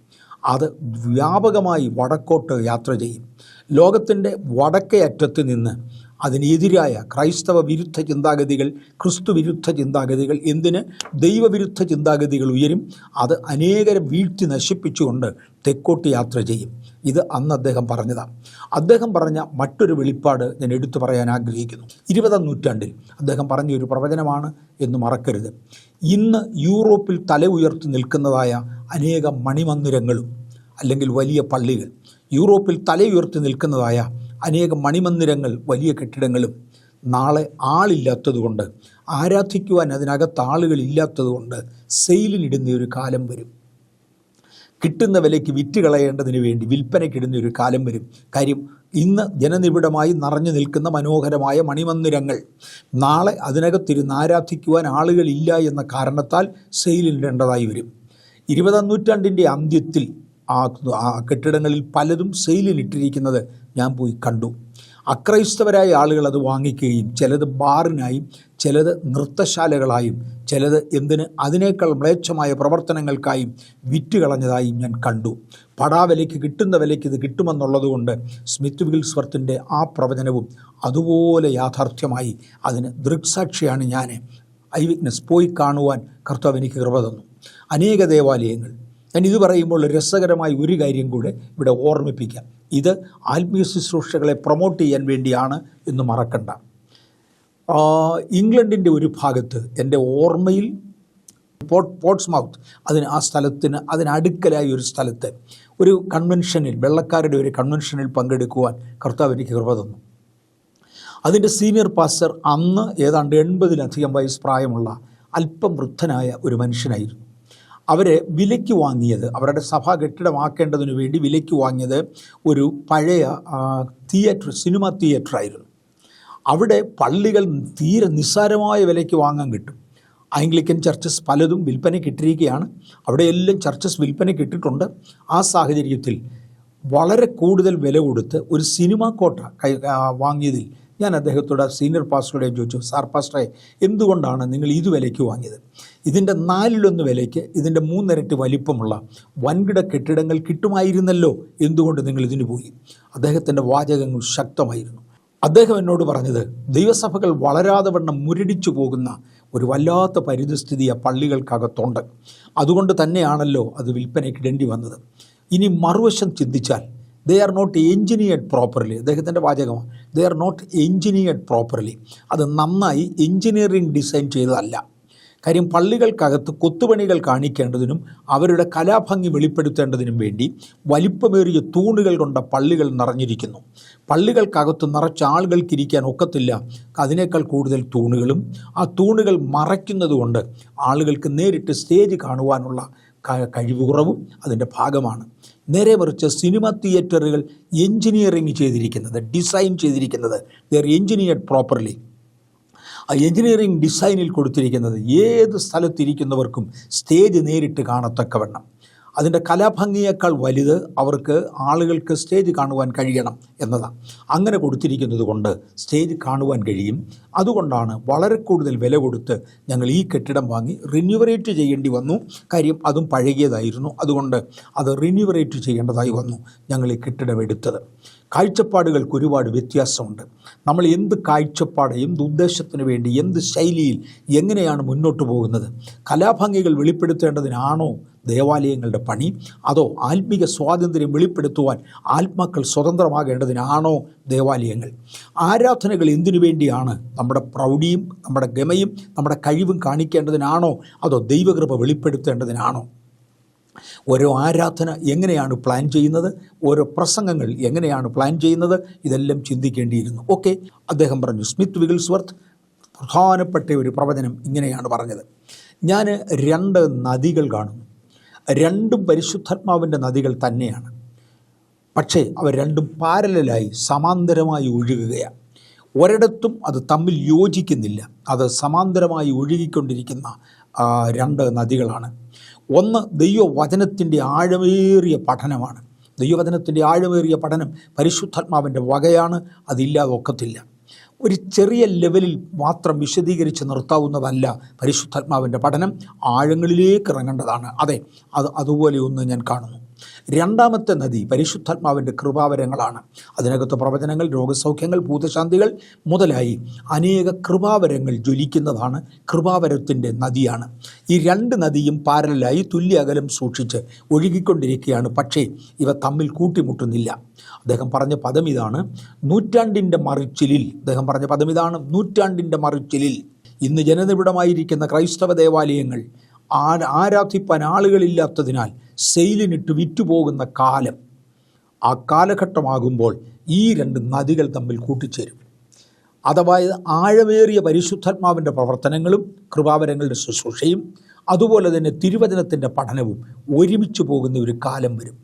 അത് വ്യാപകമായി വടക്കോട്ട് യാത്ര ചെയ്യും. ലോകത്തിൻ്റെ വടക്കേ അറ്റത്ത് നിന്ന് അതിനെതിരായ ക്രൈസ്തവ വിരുദ്ധ ചിന്താഗതികൾ, ക്രിസ്തു വിരുദ്ധ ചിന്താഗതികൾ, എന്തിന് ദൈവവിരുദ്ധ ചിന്താഗതികൾ ഉയരും. അത് അനേകരെ വീഴ്ത്തി നശിപ്പിച്ചുകൊണ്ട് തെക്കോട്ട് യാത്ര ചെയ്യും. ഇത് അന്ന് അദ്ദേഹം പറഞ്ഞതാണ്. അദ്ദേഹം പറഞ്ഞ മറ്റൊരു വെളിപ്പാട് ഞാൻ എടുത്തു പറയാൻ ആഗ്രഹിക്കുന്നു. 20-ാം നൂറ്റാണ്ടിൽ അദ്ദേഹം പറഞ്ഞൊരു പ്രവചനമാണ് എന്ന് മറക്കരുത്. ഇന്ന് യൂറോപ്പിൽ തല ഉയർത്തി നിൽക്കുന്നതായ അനേകം മണിമന്ദിരങ്ങളും അല്ലെങ്കിൽ വലിയ പള്ളികൾ, യൂറോപ്പിൽ തല ഉയർത്തി നിൽക്കുന്നതായ അനേകം മണിമന്ദിരങ്ങൾ, വലിയ കെട്ടിടങ്ങളും നാളെ ആളില്ലാത്തതുകൊണ്ട്, ആരാധിക്കുവാൻ അതിനകത്ത് ആളുകളില്ലാത്തതുകൊണ്ട് സെയിലിനിടുന്ന ഒരു കാലം വരും. കിട്ടുന്ന വിലയ്ക്ക് വിറ്റ് കളയേണ്ടതിന് വേണ്ടി വിൽപ്പനയ്ക്കിടുന്ന ഒരു കാലം വരും. കാര്യം ഇന്ന് ജനനിബിഡമായി നിറഞ്ഞു നിൽക്കുന്ന മനോഹരമായ മണിമന്ദിരങ്ങൾ നാളെ അതിനകത്തിരുന്ന് ആരാധിക്കുവാൻ ആളുകളില്ല എന്ന കാരണത്താൽ സെയിലിടേണ്ടതായി വരും. 20-ാം നൂറ്റാണ്ടിൻ്റെ അന്ത്യത്തിൽ ആ കെട്ടിടങ്ങളിൽ പലതും സെയിലിലിട്ടിരിക്കുന്നത് ഞാൻ പോയി കണ്ടു. അക്രൈസ്തവരായ ആളുകൾ അത് വാങ്ങിക്കുകയും ചിലത് ബാറിനായും ചിലത് നൃത്തശാലകളായും ചിലത് അതിനേക്കാൾ മ്ലേച്ഛമായ പ്രവർത്തനങ്ങൾക്കായും വിറ്റുകളഞ്ഞതായും ഞാൻ കണ്ടു. പടാവിലയ്ക്ക് കിട്ടുന്ന വിലയ്ക്ക് ഇത് കിട്ടുമെന്നുള്ളതുകൊണ്ട് സ്മിത്ത് വിഗിൾസ്വർത്തിൻ്റെ ആ പ്രവചനവും അതുപോലെ യാഥാർത്ഥ്യമായി. അതിന് ദൃക്സാക്ഷിയാണ് ഞാൻ. ഐ വിറ്റ്നസ് പോയി കാണുവാൻ കർത്താവ് എനിക്ക് കൃപ തന്നു. അനേക ദേവാലയങ്ങൾ. ഞാൻ ഇത് പറയുമ്പോൾ രസകരമായ ഒരു കാര്യം കൂടെ ഇവിടെ ഓർമ്മിപ്പിക്കാം. ഇത് ആത്മീയ ശുശ്രൂഷകളെ പ്രൊമോട്ട് ചെയ്യാൻ വേണ്ടിയാണ് എന്ന് മറക്കണ്ട. ഇംഗ്ലണ്ടിൻ്റെ ഒരു ഭാഗത്ത് എൻ്റെ ഓർമ്മയിൽ പോർട്സ്മൗത്ത്, അതിനടുക്കലായ ഒരു സ്ഥലത്ത് ഒരു കൺവെൻഷനിൽ, വെള്ളക്കാരുടെ ഒരു കൺവെൻഷനിൽ പങ്കെടുക്കുവാൻ കർത്താവ് എനിക്ക് കൃപ തന്നു. അതിൻ്റെ സീനിയർ പാസ്റ്റർ അന്ന് ഏതാണ്ട് 80-ലധികം വയസ്സ് പ്രായമുള്ള അല്പം വൃദ്ധനായ ഒരു മനുഷ്യനായിരുന്നു. അവരെ വിലയ്ക്ക് വാങ്ങിയത്, അവരുടെ സഭാ കെട്ടിടമാക്കേണ്ടതിനു വേണ്ടി വിലയ്ക്ക് വാങ്ങിയത് ഒരു പഴയ സിനിമ തിയേറ്ററായിരുന്നു. അവിടെ പള്ളികൾ തീരെ നിസ്സാരമായ വിലയ്ക്ക് വാങ്ങാൻ കിട്ടും. ആംഗ്ലിക്കൻ ചർച്ചസ് പലതും വിൽപ്പനയ്ക്ക് ഇട്ടിരിക്കുകയാണ്. അവിടെയെല്ലാം ചർച്ചസ് വിൽപ്പനയ്ക്ക് ഇട്ടിട്ടുണ്ട്. ആ സാഹചര്യത്തിൽ വളരെ കൂടുതൽ വില കൊടുത്ത് ഒരു സിനിമാ കോട്ട വാങ്ങിയതിൽ ഞാൻ അദ്ദേഹത്തോട് സീനിയർ പാസ്റ്ററുടെ ചോദിച്ചു, സാർ പാസ്റ്ററെ, എന്തുകൊണ്ടാണ് നിങ്ങൾ ഇത് വിലയ്ക്ക് വാങ്ങിയത്? ഇതിൻ്റെ 4/1 വിലയ്ക്ക് ഇതിൻ്റെ 3 ഇരട്ടി വലിപ്പമുള്ള വൻകിട കെട്ടിടങ്ങൾ കിട്ടുമായിരുന്നല്ലോ, എന്തുകൊണ്ട് നിങ്ങൾ ഇതിന് പോയി? അദ്ദേഹത്തിൻ്റെ വാചകങ്ങൾ ശക്തമായിരുന്നു. അദ്ദേഹം എന്നോട് പറഞ്ഞത്, ദൈവസഭകൾ വളരാതെ വണ്ണം മുരടിച്ചു പോകുന്ന ഒരു വല്ലാത്ത പരിതസ്ഥിതി ആ പള്ളികൾക്കകത്തുണ്ട്. അതുകൊണ്ട് തന്നെയാണല്ലോ അത് വിൽപ്പനയ്ക്ക് ഇടേണ്ടി വന്നത്. ഇനി മറുവശം ചിന്തിച്ചാൽ, they are not engineered properly. അദ്ദേഹത്തിൻ്റെ വാചകമാണ്, they are not engineered properly. അത് നന്നായി എഞ്ചിനീയറിംഗ് ഡിസൈൻ ചെയ്തതല്ല. കാര്യം പള്ളികൾക്കകത്ത് കൊത്തുപണികൾ കാണിക്കേണ്ടതിനും അവരുടെ കലാഭംഗി വെളിപ്പെടുത്തേണ്ടതിനും വേണ്ടി വലിപ്പമേറിയ തൂണുകൾ കൊണ്ട പള്ളികൾ നിറഞ്ഞിരിക്കുന്നു. പള്ളികൾക്കകത്ത് നിറച്ച ആളുകൾക്കിരിക്കാൻ ഒക്കത്തില്ല, അതിനേക്കാൾ കൂടുതൽ തൂണുകളും ആ തൂണുകൾ മറയ്ക്കുന്നതുകൊണ്ട് ആളുകൾക്ക് നേരിട്ട് സ്റ്റേജ് കാണുവാനുള്ള കഴിവ് കുറവും അതിൻ്റെ ഭാഗമാണ്. നേരെ മറിച്ച് സിനിമ തിയേറ്ററുകൾ എഞ്ചിനീയറിംഗ് ചെയ്തിരിക്കുന്നത്, ഡിസൈൻ ചെയ്തിരിക്കുന്നത്, ദേ ആർ എഞ്ചിനീയർഡ് പ്രോപ്പർലി. ആ എഞ്ചിനീയറിംഗ് ഡിസൈനിൽ കൊടുത്തിരിക്കുന്നത് ഏത് സ്ഥലത്തിരിക്കുന്നവർക്കും സ്റ്റേജ് നേരിട്ട് കാണത്തക്കവണ്ണം. അതിൻ്റെ കലാഭംഗിയേക്കാൾ വലുത് അവർക്ക് ആളുകൾക്ക് സ്റ്റേജ് കാണുവാൻ കഴിയണം എന്നതാണ്. അങ്ങനെ കൊടുത്തിരിക്കുന്നത് കൊണ്ട് സ്റ്റേജ് കാണുവാൻ കഴിയും. അതുകൊണ്ടാണ് വളരെ കൂടുതൽ വില കൊടുത്ത് ഞങ്ങൾ ഈ കെട്ടിടം വാങ്ങി റിന്യൂവറേറ്റ് ചെയ്യേണ്ടി വന്നു. കാര്യം അതും പഴകിയതായിരുന്നു, അതുകൊണ്ട് അത് റിന്യൂവറേറ്റ് ചെയ്യേണ്ടതായി വന്നു ഞങ്ങൾ ഈ കെട്ടിടം എടുത്തത്. കാഴ്ചപ്പാടുകൾക്ക് ഒരുപാട് വ്യത്യാസമുണ്ട്. നമ്മൾ എന്ത് കാഴ്ചപ്പാട്, എന്ത് ഉദ്ദേശത്തിന് വേണ്ടി, എന്ത് ശൈലിയിൽ, എങ്ങനെയാണ് മുന്നോട്ട് പോകുന്നത്? കലാഭംഗികൾ വെളിപ്പെടുത്തേണ്ടതിനാണോ ദേവാലയങ്ങളുടെ പണി? അതോ ആത്മീക സ്വാതന്ത്ര്യം വെളിപ്പെടുത്തുവാൻ ആത്മാക്കൾ സ്വതന്ത്രമാകേണ്ടതിനാണോ ദേവാലയങ്ങൾ? ആരാധനകൾ എന്തിനു വേണ്ടിയാണ്? നമ്മുടെ പ്രൗഢിയും നമ്മുടെ ഗമയും നമ്മുടെ കഴിവും കാണിക്കേണ്ടതിനാണോ അതോ ദൈവകൃപ വെളിപ്പെടുത്തേണ്ടതിനാണോ? ഓരോ ആരാധന എങ്ങനെയാണ് പ്ലാൻ ചെയ്യുന്നത്? ഓരോ പ്രസംഗങ്ങൾ എങ്ങനെയാണ് പ്ലാൻ ചെയ്യുന്നത്? ഇതെല്ലാം ചിന്തിക്കേണ്ടിയിരുന്നു. ഓക്കെ, അദ്ദേഹം പറഞ്ഞു. സ്മിത്ത് വിഗിൾസ്വർത്ത് പ്രധാനപ്പെട്ട ഒരു പ്രവചനം ഇങ്ങനെയാണ് പറഞ്ഞത്, ഞാൻ 2 നദികൾ കാണുന്നു. രണ്ടും പരിശുദ്ധാത്മാവിൻ്റെ നദികൾ തന്നെയാണ്. പക്ഷേ അവ രണ്ടും പാരലലായി സമാന്തരമായി ഒഴുകുകയാണ്. ഒരിടത്തും അത് തമ്മിൽ യോജിക്കുന്നില്ല. അത് സമാന്തരമായി ഒഴുകിക്കൊണ്ടിരിക്കുന്ന 2 നദികളാണ്. ഒന്ന് ദൈവവചനത്തിൻ്റെ ആഴമേറിയ പഠനമാണ്. ദൈവവചനത്തിൻ്റെ ആഴമേറിയ പഠനം പരിശുദ്ധാത്മാവിൻ്റെ വകയാണ്, അതില്ലാതെ ഒക്കത്തില്ല. ഒരു ചെറിയ ലെവലിൽ മാത്രം വിശദീകരിച്ച് നിർത്താവുന്നതല്ല പരിശുദ്ധാത്മാവിൻ്റെ പഠനം, ആഴങ്ങളിലേക്ക് ഇറങ്ങേണ്ടതാണ്. അതെ, അതുപോലെ ഒന്ന് ഞാൻ കാണുന്നു. രണ്ടാമത്തെ നദി പരിശുദ്ധാത്മാവിൻ്റെ കൃപാവരങ്ങളാണ്. അതിനകത്ത് പ്രവചനങ്ങൾ, രോഗസൗഖ്യങ്ങൾ, ഭൂതശാന്തികൾ മുതലായി അനേക കൃപാവരങ്ങൾ ജ്വലിക്കുന്നതാണ്. കൃപാവരത്തിൻ്റെ നദിയാണ്. ഈ 2 നദിയും പാരലായി തുല്യ അകലം സൂക്ഷിച്ച് ഒഴുകിക്കൊണ്ടിരിക്കുകയാണ്. പക്ഷേ ഇവ തമ്മിൽ കൂട്ടിമുട്ടുന്നില്ല. അദ്ദേഹം പറഞ്ഞ പദം ഇതാണ്, നൂറ്റാണ്ടിൻ്റെ മറിച്ചിലിൽ. അദ്ദേഹം പറഞ്ഞ പദം ഇതാണ്, നൂറ്റാണ്ടിൻ്റെ മറിച്ചിലിൽ. ഇന്ന് ജനനിബിഡമായിരിക്കുന്ന ക്രൈസ്തവ ദേവാലയങ്ങൾ ആരാധിപ്പാൻ ആളുകളില്ലാത്തതിനാൽ സെയിലിനിട്ട് വിറ്റുപോകുന്ന കാലം, ആ കാലഘട്ടമാകുമ്പോൾ ഈ 2 നദികൾ തമ്മിൽ കൂട്ടിച്ചേരും. അഥവാ ആഴമേറിയ പരിശുദ്ധാത്മാവിൻ്റെ പ്രവർത്തനങ്ങളും കൃപാവരങ്ങളുടെ ശുശ്രൂഷയും അതുപോലെ തന്നെ തിരുവചനത്തിൻ്റെ പഠനവും ഒരുമിച്ച് പോകുന്ന ഒരു കാലം വരും.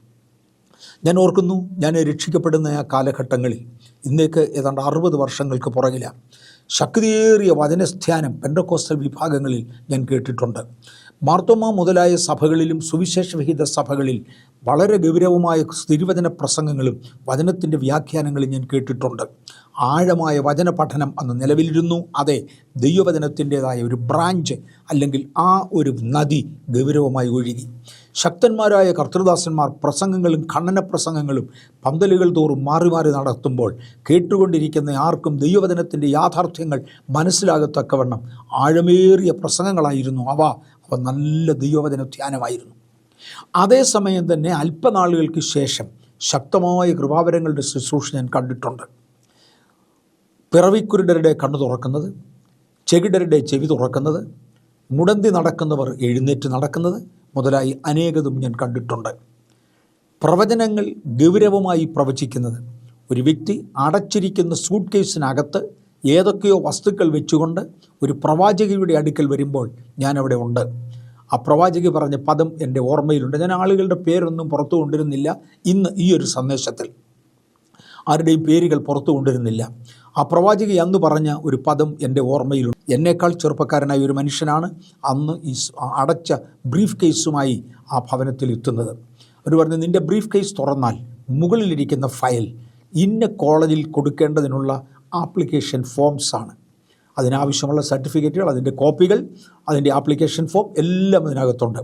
ഞാൻ ഓർക്കുന്നു, ഞാൻ രക്ഷിക്കപ്പെടുന്ന ആ കാലഘട്ടങ്ങളിൽ, ഇന്നേക്ക് ഏതാണ്ട് 60 വർഷങ്ങൾക്ക് പുറകിലാണ്, ശക്തിയേറിയ വചനധ്യാനം പെന്തക്കോസ്തൽ വിഭാഗങ്ങളിൽ ഞാൻ കേട്ടിട്ടുണ്ട്. മാർത്തോമാ മുതലായ സഭകളിലും സുവിശേഷ വിഹിത സഭകളിൽ വളരെ ഗൗരവമായ തിരുവചന പ്രസംഗങ്ങളും വചനത്തിൻ്റെ വ്യാഖ്യാനങ്ങളും ഞാൻ കേട്ടിട്ടുണ്ട്. ആഴമായ വചന പഠനം അന്ന് നിലവിലിരുന്നു. അതെ, ദൈവവചനത്തിൻ്റെതായ ഒരു ബ്രാഞ്ച് അല്ലെങ്കിൽ ആ ഒരു നദി ഗൗരവമായി ഒഴുകി. ശക്തന്മാരായ കർത്തൃദാസന്മാർ പ്രസംഗങ്ങളും ഖണ്ഡന പ്രസംഗങ്ങളും പന്തലുകൾ തോറും മാറി മാറി നടത്തുമ്പോൾ കേട്ടുകൊണ്ടിരിക്കുന്ന ആർക്കും ദൈവവചനത്തിൻ്റെ യാഥാർത്ഥ്യങ്ങൾ മനസ്സിലാകത്തക്കവണ്ണം ആഴമേറിയ പ്രസംഗങ്ങളായിരുന്നു അവ നല്ല ദൈവവചന ധ്യാനമായിരുന്നു. അതേസമയം തന്നെ അല്പനാളുകൾക്ക് ശേഷം ശക്തമായ കൃപാവരങ്ങളുടെ ശുശ്രൂഷ ഞാൻ കണ്ടിട്ടുണ്ട്. പിറവിക്കുരുടരുടെ കണ്ണു തുറക്കുന്നത്, ചെകിടരുടെ ചെവി തുറക്കുന്നത്, മുടന്തി നടക്കുന്നവർ എഴുന്നേറ്റ് നടക്കുന്നത് മുതലായി അനേകതും ഞാൻ കണ്ടിട്ടുണ്ട്. പ്രവചനങ്ങൾ ഗൗരവമായി പ്രവചിക്കുന്നത്, ഒരു വ്യക്തി അടച്ചിരിക്കുന്ന സൂട്ട് കേസിനകത്ത് ഏതൊക്കെയോ വസ്തുക്കൾ വെച്ചുകൊണ്ട് ഒരു പ്രവാചകയുടെ അടുക്കൽ വരുമ്പോൾ ഞാൻ അവിടെ ഉണ്ട്. ആ പ്രവാചകി പറഞ്ഞ പദം എൻ്റെ ഓർമ്മയിലുണ്ട്. ഞാൻ ആളുകളുടെ പേരൊന്നും പുറത്തു കൊണ്ടിരുന്നില്ല. ഇന്ന് ഈ ഒരു സന്ദേശത്തിൽ ആരുടെയും പേരുകൾ പുറത്തു കൊണ്ടിരുന്നില്ല. ആ പ്രവാചക അന്ന് പറഞ്ഞ ഒരു പദം എൻ്റെ ഓർമ്മയിലുണ്ട്. എന്നേക്കാൾ ചെറുപ്പക്കാരനായ ഒരു മനുഷ്യനാണ് അന്ന് ഈ അടച്ച ബ്രീഫ് കേസുമായി ആ ഭവനത്തിൽ എത്തുന്നത്. അവർ പറഞ്ഞു, നിൻ്റെ ബ്രീഫ് കേസ് തുറന്നാൽ മുകളിലിരിക്കുന്ന ഫയൽ ഇന്ന കോളേജിൽ കൊടുക്കേണ്ടതിനുള്ള ആപ്ലിക്കേഷൻ ഫോംസാണ്. അതിനാവശ്യമുള്ള സർട്ടിഫിക്കറ്റുകൾ, അതിൻ്റെ കോപ്പികൾ, അതിൻ്റെ ആപ്ലിക്കേഷൻ ഫോം എല്ലാം അതിനകത്തുണ്ട്.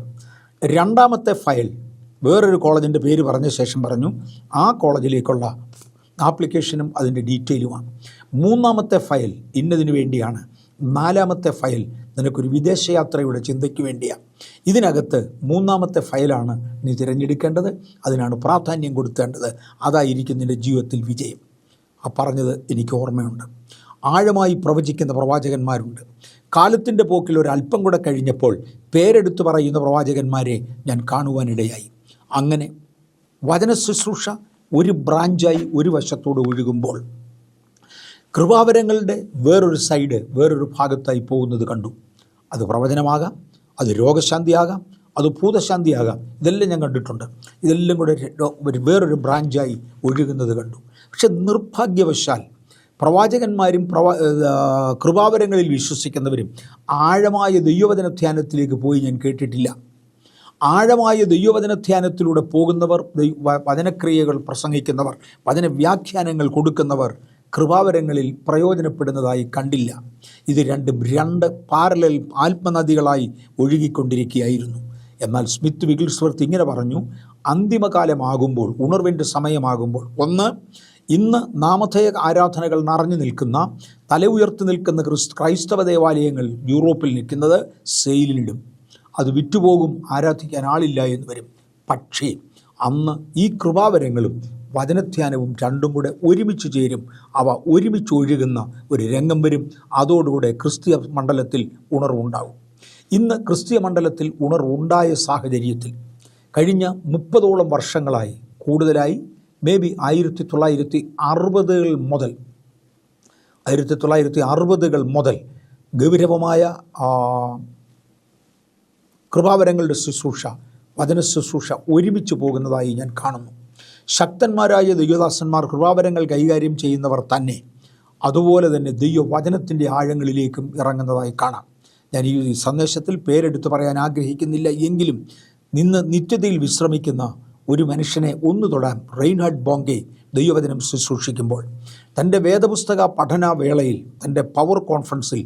രണ്ടാമത്തെ ഫയൽ വേറൊരു കോളേജിൻ്റെ പേര് പറഞ്ഞ ശേഷം പറഞ്ഞു ആ കോളേജിലേക്കുള്ള ആപ്ലിക്കേഷനും അതിൻ്റെ ഡീറ്റെയിലുമാണ്. മൂന്നാമത്തെ ഫയൽ ഇന്നതിന് വേണ്ടിയാണ്. നാലാമത്തെ ഫയൽ നിനക്കൊരു വിദേശയാത്രയുടെ ചിന്തയ്ക്ക് വേണ്ടിയാണ്. ഇതിനകത്ത് മൂന്നാമത്തെ ഫയലാണ് നീ തിരഞ്ഞെടുക്കേണ്ടത്, അതിനാണ് പ്രാധാന്യം കൊടുക്കേണ്ടത്. അതായിരിക്കും നിൻ്റെ ജീവിതത്തിൽ വിജയം. ആ പറഞ്ഞത് എനിക്ക് ഓർമ്മയുണ്ട്. ആഴമായി പ്രവചിക്കുന്ന പ്രവാചകന്മാരുണ്ട്. കാലത്തിൻ്റെ പോക്കിൽ ഒരല്പം കൂടെ കഴിഞ്ഞപ്പോൾ പേരെടുത്തു പറയുന്ന പ്രവാചകന്മാരെ ഞാൻ കാണുവാനിടയായി. അങ്ങനെ വചന ശുശ്രൂഷ ഒരു ബ്രാഞ്ചായി ഒരു വശത്തോട് ഒഴുകുമ്പോൾ കൃപാവരങ്ങളുടെ വേറൊരു സൈഡ് വേറൊരു ഭാഗത്തായി പോകുന്നത് കണ്ടു. അത് പ്രവചനമാകാം, അത് രോഗശാന്തിയാകാം, അത് ഭൂതശാന്തിയാകാം. ഇതെല്ലാം ഞാൻ കണ്ടിട്ടുണ്ട്. ഇതെല്ലാം കൂടെ വേറൊരു ബ്രാഞ്ചായി ഒഴുകുന്നത് കണ്ടു. പക്ഷെ നിർഭാഗ്യവശാൽ പ്രവാചകന്മാരും കൃപാവരങ്ങളിൽ വിശ്വസിക്കുന്നവരും ആഴമായ ദൈവവചന ധ്യാനത്തിലേക്ക് പോയി ഞാൻ കേട്ടിട്ടില്ല. ആഴമായ ദൈവവചന ധ്യാനത്തിലൂടെ പോകുന്നവർ, വചനക്രിയകൾ പ്രസംഗിക്കുന്നവർ, വചന വ്യാഖ്യാനങ്ങൾ കൊടുക്കുന്നവർ കൃപാവരങ്ങളിൽ പ്രയോജനപ്പെടുന്നതായി കണ്ടില്ല. ഇത് രണ്ട് പാരലൽ ആത്മനദികളായി ഒഴുകിക്കൊണ്ടിരിക്കുകയായിരുന്നു. എന്നാൽ സ്മിത്ത് വിഗിൾസ്വർത്ത് ഇങ്ങനെ പറഞ്ഞു, അന്തിമകാലമാകുമ്പോൾ, ഉണർവിൻ്റെ സമയമാകുമ്പോൾ, ഒന്ന്, ഇന്ന് നാമധേയ ആരാധനകൾ നിറഞ്ഞു നിൽക്കുന്ന, തല ഉയർത്തി നിൽക്കുന്ന ക്രൈസ്തവ ദേവാലയങ്ങൾ യൂറോപ്പിൽ നിൽക്കുന്നത് സെയിലിനിടും. അത് വിറ്റുപോകും, ആരാധിക്കാൻ ആളില്ല എന്ന് വരും. പക്ഷേ അന്ന് ഈ കൃപാവരങ്ങളും വചനധ്യാനവും രണ്ടും കൂടെ ഒരുമിച്ച് ചേരും. അവ ഒരുമിച്ച് ഒഴുകുന്ന ഒരു രംഗം വരും. അതോടുകൂടെ ക്രിസ്തീയ മണ്ഡലത്തിൽ ഉണർവുണ്ടാകും. ഇന്ന് ക്രിസ്തീയ മണ്ഡലത്തിൽ ഉണർവുണ്ടായ സാഹചര്യത്തിൽ കഴിഞ്ഞ 30ഓളം വർഷങ്ങളായി, കൂടുതലായി, മേ ബി 1960 മുതൽ ഗൗരവമായ കൃപാവരങ്ങളുടെ ശുശ്രൂഷ, വചന ശുശ്രൂഷ ഒരുമിച്ച് പോകുന്നതായി ഞാൻ കാണുന്നു. ശക്തന്മാരായ ദൈവദാസന്മാർ കൃപാവരങ്ങൾ കൈകാര്യം ചെയ്യുന്നവർ തന്നെ അതുപോലെ തന്നെ ദൈവവചനത്തിൻ്റെ ആഴങ്ങളിലേക്കും ഇറങ്ങുന്നതായി കാണാം. ഞാൻ ഈ സന്ദേശത്തിൽ പേരെടുത്ത് പറയാൻ ആഗ്രഹിക്കുന്നില്ല, എങ്കിലും നിത്യതയിൽ വിശ്രമിക്കുന്ന ഒരു മനുഷ്യനെ ഒന്ന് തൊടാൻ റെയിൻഹാർഡ് ബോങ്കെ ദൈവവചനം ശുശ്രൂഷിക്കുമ്പോൾ തൻ്റെ വേദപുസ്തക പഠന വേളയിൽ, തൻ്റെ പവർ കോൺഫറൻസിൽ